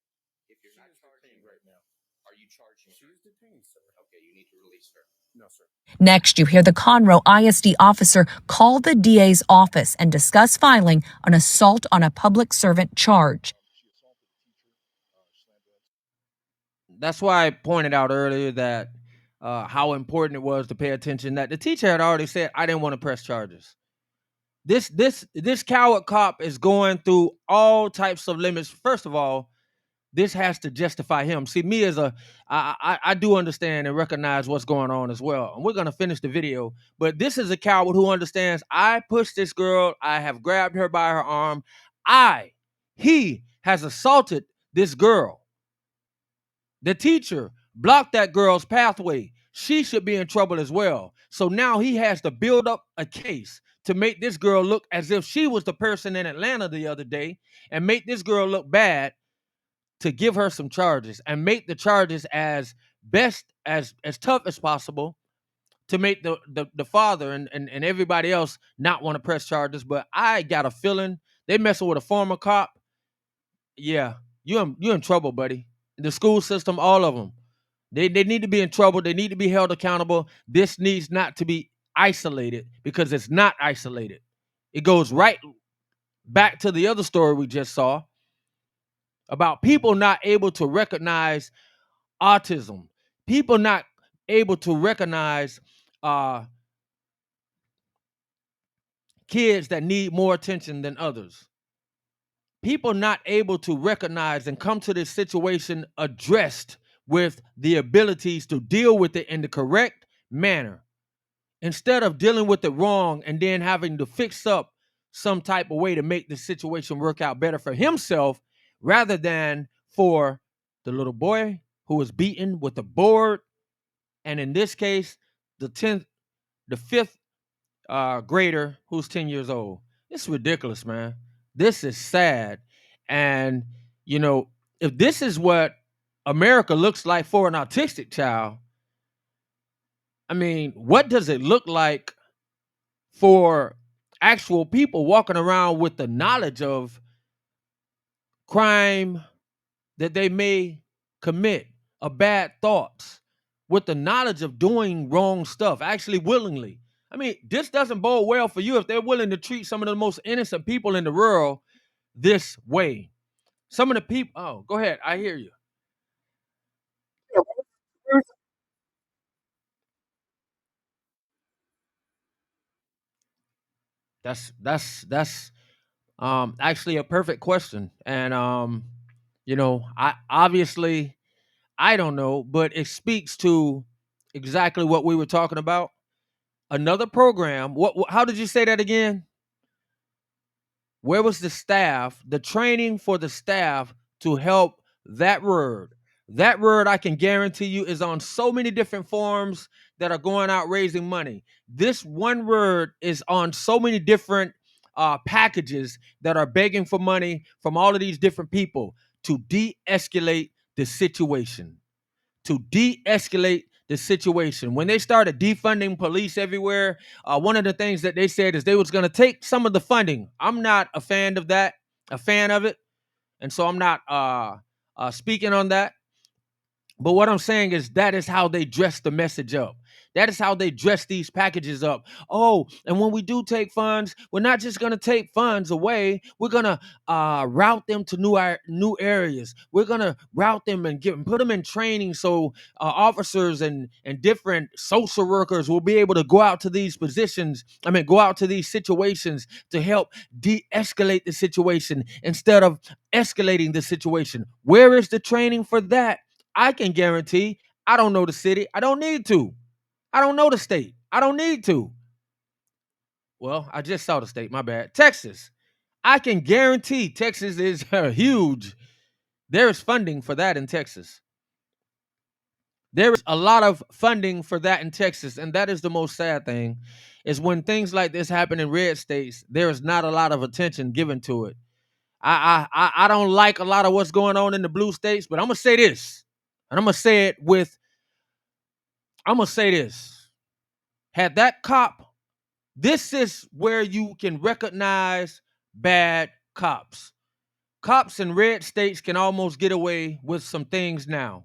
If you're not charging right now, are you charging her? She is detained, sir. Okay, you need to release her. No, sir. Next, you hear the Conroe ISD officer call the DA's office and discuss filing an assault on a public servant charge. That's why I pointed out earlier that how important it was to pay attention, that the teacher had already said, I didn't want to press charges. This coward cop is going through all types of limits. First of all, this has to justify him. See, me as I do understand and recognize what's going on as well. And we're gonna finish the video, but this is a coward who understands. I pushed this girl. I have grabbed her by her arm. He has assaulted this girl. The teacher blocked that girl's pathway. She should be in trouble as well. So now he has to build up a case to make this girl look as if she was the person in Atlanta the other day, and make this girl look bad to give her some charges and make the charges as best as tough as possible to make the father and everybody else not want to press charges. But I got a feeling they messing with a former cop. Yeah, you're in trouble, buddy. The school system, all of them, they need to be in trouble. They need to be held accountable. This needs not to be isolated because it's not isolated. It goes right back to the other story we just saw about people not able to recognize autism, people not able to recognize uh, kids that need more attention than others, people not able to recognize and come to this situation addressed with the abilities to deal with it in the correct manner instead of dealing with it wrong and then having to fix up some type of way to make the situation work out better for himself rather than for the little boy who was beaten with a board, and in this case the fifth grader who's 10 years old. It's ridiculous, man. This is sad. And you know, if this is what America looks like for an autistic child, I mean, what does it look like for actual people walking around with the knowledge of crime that they may commit, of bad thoughts, with the knowledge of doing wrong stuff, actually willingly? I mean, this doesn't bode well for you if they're willing to treat some of the most innocent people in the world this way. Some of the people, oh, go ahead. I hear you. That's actually a perfect question. And you know, I obviously I don't know, but it speaks to exactly what we were talking about. Another program. How did you say that again? Where was the staff, the training for the staff to help that word? That word, I can guarantee you, is on so many different forms that are going out raising money. This one word is on so many different packages that are begging for money from all of these different people to de-escalate the situation. To de-escalate the situation. When they started defunding police everywhere, one of the things that they said is they was going to take some of the funding. I'm not a fan of that, a fan of it, and so I'm not speaking on that. But what I'm saying is that is how they dress the message up. That is how they dress these packages up. Oh, and when we do take funds, we're not just going to take funds away. We're going to route them to new areas. We're going to route them and put them in training so officers and different social workers will be able to go out to these positions. I mean, go out to these situations to help de-escalate the situation instead of escalating the situation. Where is the training for that? I can guarantee I don't know the city. I don't need to. I don't know the state. I don't need to. Well, I just saw the state. My bad. Texas. I can guarantee Texas is huge. There is funding for that in Texas. There is a lot of funding for that in Texas. And that is the most sad thing is when things like this happen in red states, there is not a lot of attention given to it. I don't like a lot of what's going on in the blue states, but I'm gonna say this. And I'm gonna say this. Had that cop, this is where you can recognize bad cops. Cops in red states can almost get away with some things now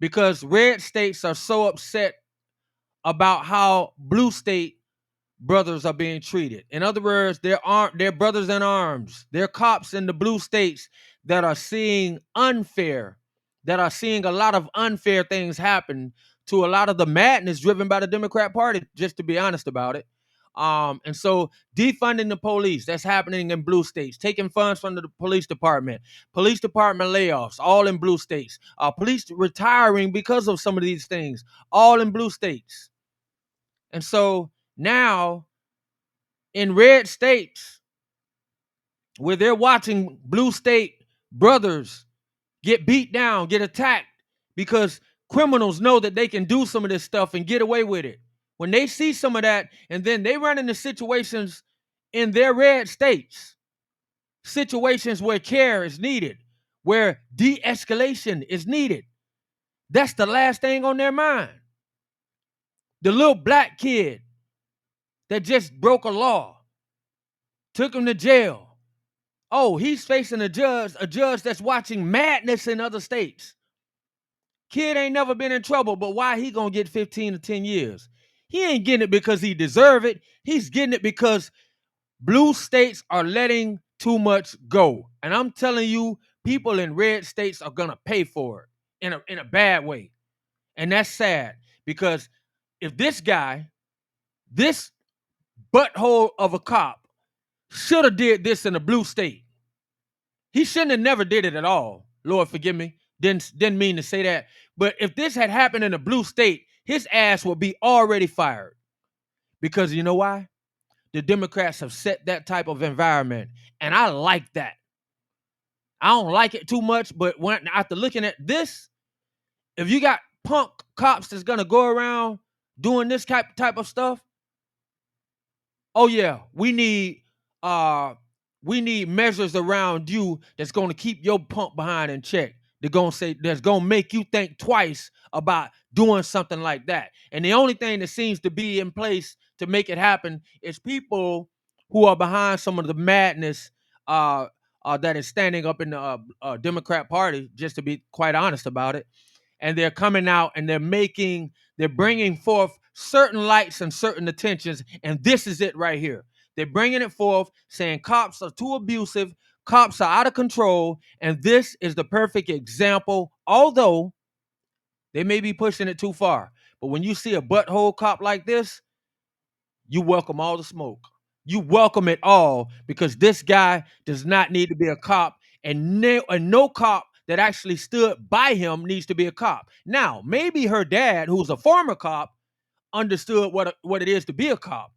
because red states are so upset about how blue state brothers are being treated. In other words, they're brothers in arms. They're cops in the blue states that are seeing a lot of unfair things happen to a lot of the madness driven by the Democrat Party, just to be honest about it. And so defunding the police, that's happening in blue states, taking funds from the police department layoffs, all in blue states, police retiring because of some of these things, all in blue states. And so now in red states where they're watching blue state brothers get beat down, get attacked because criminals know that they can do some of this stuff and get away with it. When they see some of that and then they run into situations in their red states, situations where care is needed, where de-escalation is needed. That's the last thing on their mind. The little black kid that just broke a law, took him to jail. Oh, he's facing a judge that's watching madness in other states. Kid ain't never been in trouble, but why he gonna get 15 to 10 years? He ain't getting it because he deserve it. He's getting it because blue states are letting too much go. And I'm telling you, people in red states are gonna pay for it in a bad way. And that's sad because if this guy, this butthole of a cop, should have did this in a blue state, he shouldn't have never did it at all. Lord forgive me. Didn't mean to say that. But if this had happened in a blue state, his ass would be already fired. Because you know why? The Democrats have set that type of environment. And I like that. I don't like it too much, but when after looking at this, if you got punk cops that's gonna go around doing this type of stuff, oh yeah, we need measures around you that's gonna keep your punk behind in check. They're gonna say that's gonna make you think twice about doing something like that. And the only thing that seems to be in place to make it happen is people who are behind some of the madness that is standing up in the Democrat Party. Just to be quite honest about it, and they're coming out and they're bringing forth certain lights and certain attentions, and this is it right here. They're bringing it forth, saying cops are too abusive, cops are out of control, and this is the perfect example, although they may be pushing it too far. But when you see a butthole cop like this, you welcome all the smoke. You welcome it all because this guy does not need to be a cop, and no cop that actually stood by him needs to be a cop. Now, maybe her dad, who's a former cop, understood what it is to be a cop,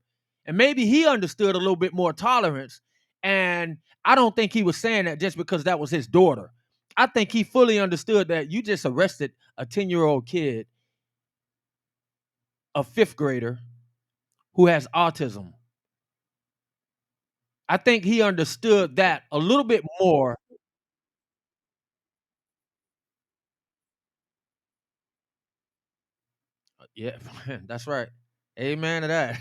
and maybe he understood a little bit more tolerance. And I don't think he was saying that just because that was his daughter. I think he fully understood that you just arrested a 10-year-old kid, a fifth grader, who has autism. I think he understood that a little bit more. Yeah, that's right. Amen to that.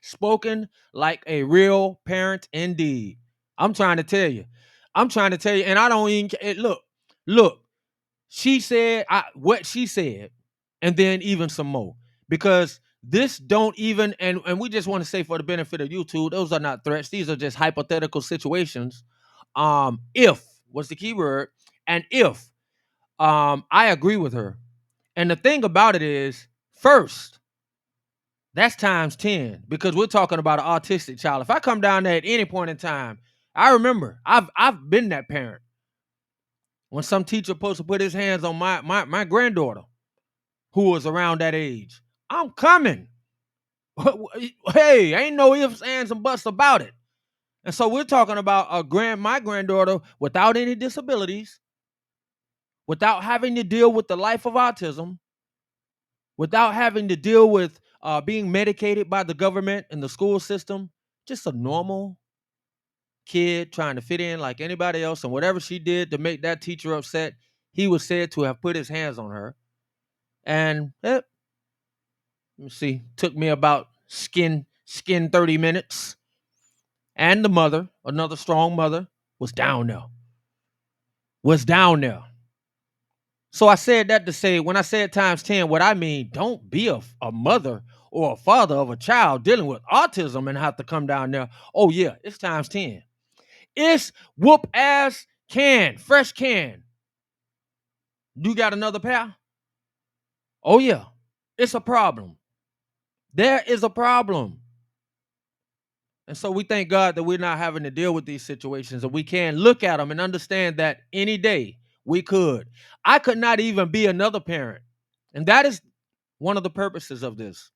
Spoken like a real parent indeed. I'm trying to tell you. I'm trying to tell you, and I don't even look. She said what she said, and then even some more. Because this don't even, and we just want to say for the benefit of YouTube, those are not threats. These are just hypothetical situations. If was the key word, and if I agree with her. And the thing about it is, first, that's times 10 because we're talking about an autistic child. If I come down there at any point in time, I remember I've been that parent when some teacher supposed to put his hands on my granddaughter who was around that age. I'm coming. Hey, ain't no ifs, ands, and buts about it. And so we're talking about my granddaughter without any disabilities, without having to deal with the life of autism, without having to deal with being medicated by the government and the school system. Just a normal kid trying to fit in like anybody else. And whatever she did to make that teacher upset, he was said to have put his hands on her. And let me see, took me about skin 30 minutes. And the mother, another strong mother, was down there. Was down there. So I said that to say, when I said times 10, what I mean, don't be a mother or a father of a child dealing with autism and have to come down there. Oh, yeah, it's times 10. It's whoop ass can, fresh can. You got another pair? Oh, yeah, it's a problem. There is a problem. And so we thank God that we're not having to deal with these situations, and we can look at them and understand that any day we could. I could not even be another parent. And that is one of the purposes of this.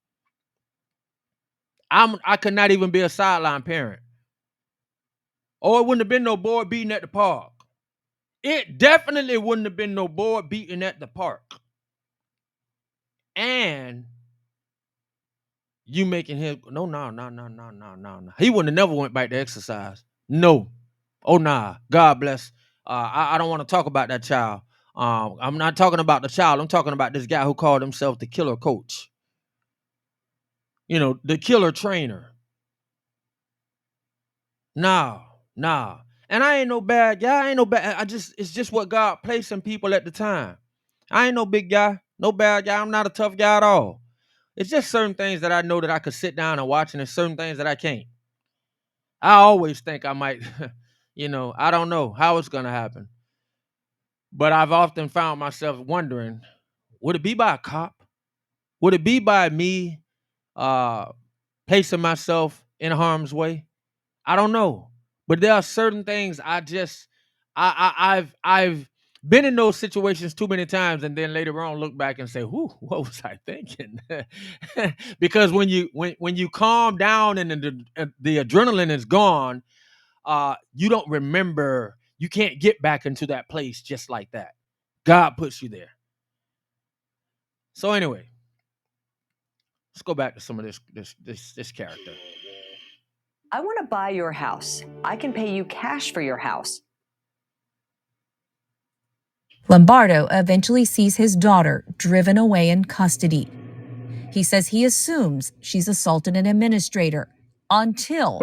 I could not even be a sideline parent. Oh, it wouldn't have been no boy beating at the park. It definitely wouldn't have been no boy beating at the park. And you making him no. He wouldn't have never went back to exercise. No. Oh nah. God bless. I don't want to talk about that child. I'm not talking about the child. I'm talking about this guy who called himself the killer coach. You know, the killer trainer. Nah, nah. And I ain't no bad guy. I ain't no bad. It's just what God placed in people at the time. I ain't no big guy, no bad guy. I'm not a tough guy at all. It's just certain things that I know that I could sit down and watch, and there's certain things that I can't. I always think I might, I don't know how it's gonna happen. But I've often found myself wondering, would it be by a cop? Would it be by me uh placing myself in harm's way? I don't know. But there are certain things I've been in those situations too many times, and then later on look back and say, "Whoo, what was I thinking?" Because when you calm down and the adrenaline is gone, you don't remember. You can't get back into that place just like that. God puts you there. So anyway, let's go back to some of this character. I want to buy your house. I can pay you cash for your house. Lombardo eventually sees his daughter driven away in custody. He says he assumes she's assaulted an administrator until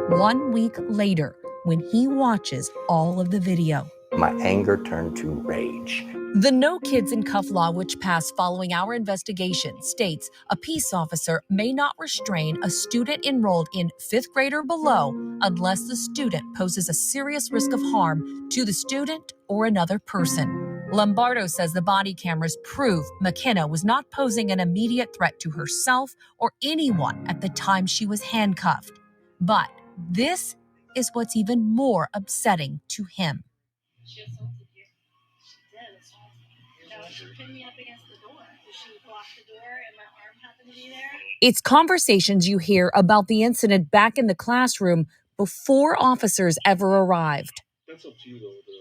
1 week later when he watches all of the video. My anger turned to rage. The No Kids in Cuff law, which passed following our investigation, states a peace officer may not restrain a student enrolled in 5th grade or below unless the student poses a serious risk of harm to the student or another person. Lombardo says the body cameras prove McKenna was not posing an immediate threat to herself or anyone at the time she was handcuffed. But this is what's even more upsetting to him. She assaulted you. She did assault me. No, she pinned me up against the door. She blocked the door and my arm happened to be there. It's conversations you hear about the incident back in the classroom before officers ever arrived. That's up to you, though, with the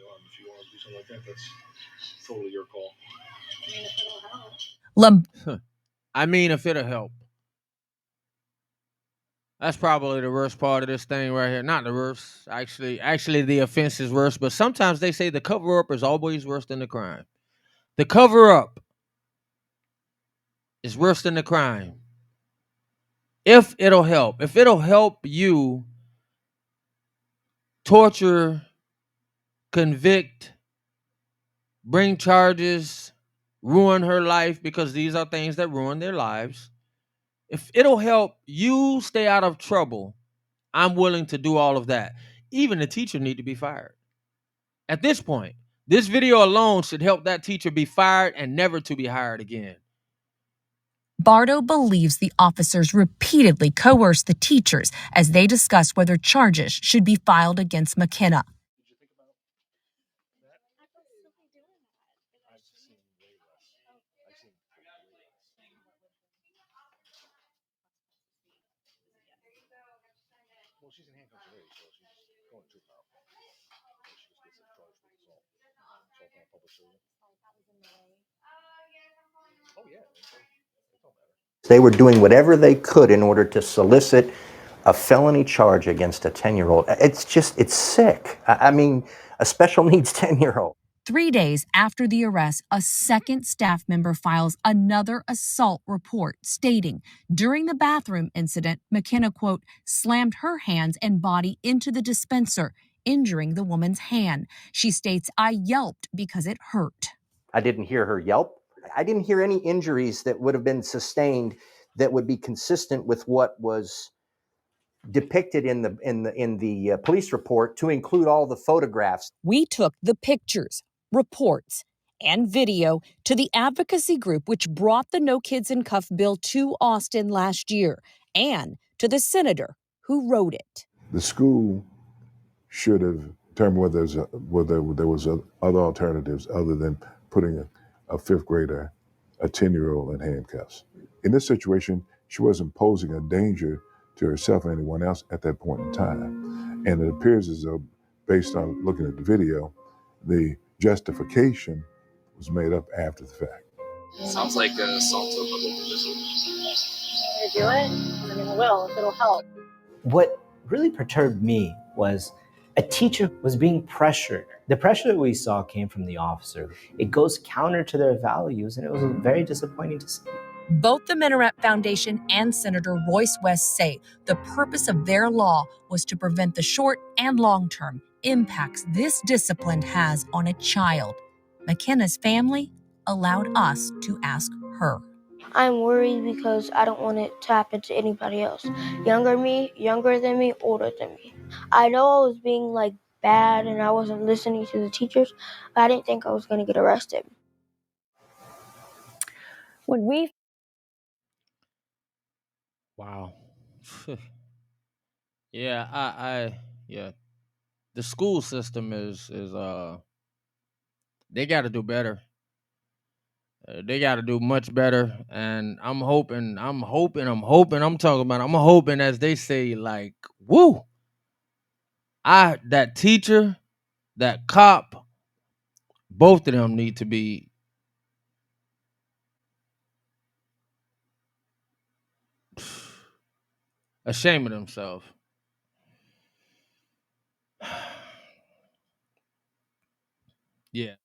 arm. If you want to do something like that, that's totally your call. I mean, if it'll help. I mean, if it'll help. That's probably the worst part of this thing right here. Not the worst. Actually, the offense is worse. But sometimes they say the cover up is always worse than the crime. The cover up is worse than the crime. If it'll help you torture, convict, bring charges, ruin her life, because these are things that ruin their lives. If it'll help you stay out of trouble, I'm willing to do all of that. Even the teacher need to be fired. At this point, this video alone should help that teacher be fired and never to be hired again. Bardo believes the officers repeatedly coerced the teachers as they discussed whether charges should be filed against McKenna. Well, she's in handcuffs already, so she's going too far. She just gets charged with assault. Assault on a public servant. Oh, yeah. It don't matter. They were doing whatever they could in order to solicit a felony charge against a 10-year-old. It's sick. I mean, a special needs 10-year-old. 3 days after the arrest, a second staff member files another assault report stating during the bathroom incident, McKenna, quote, slammed her hands and body into the dispenser, injuring the woman's hand. She states, I yelped because it hurt. I didn't hear her yelp. I didn't hear any injuries that would have been sustained that would be consistent with what was depicted in the police report, to include all the photographs. We took the pictures, reports, and video to the advocacy group which brought the No Kids in Cuff bill to Austin last year, and to the senator who wrote it. The school should have determined whether there was other alternatives other than putting a 5th grader, a 10-year-old in handcuffs. In this situation, she wasn't posing a danger to herself or anyone else at that point in time. And it appears as though, based on looking at the video, the justification was made up after the fact. Sounds like assault to a public official. You do it? I mean, it will, if it'll help. What really perturbed me was A teacher was being pressured. The pressure that we saw came from the officer. It goes counter to their values, and it was very disappointing to see. Both the Minaret Foundation and Senator Royce West say the purpose of their law was to prevent the short and long term impacts this discipline has on a child. McKenna's family allowed us to ask her. I'm worried because I don't want it to happen to anybody else. Younger than me, older than me. I know I was being like bad and I wasn't listening to the teachers, but I didn't think I was going to get arrested. When we Wow. Yeah, yeah. The school system is they got to do better. They got to do much better, and I'm hoping, I'm talking about, I'm hoping, as they say, like, woo, that teacher, that cop, both of them need to be ashamed of themselves. Yeah.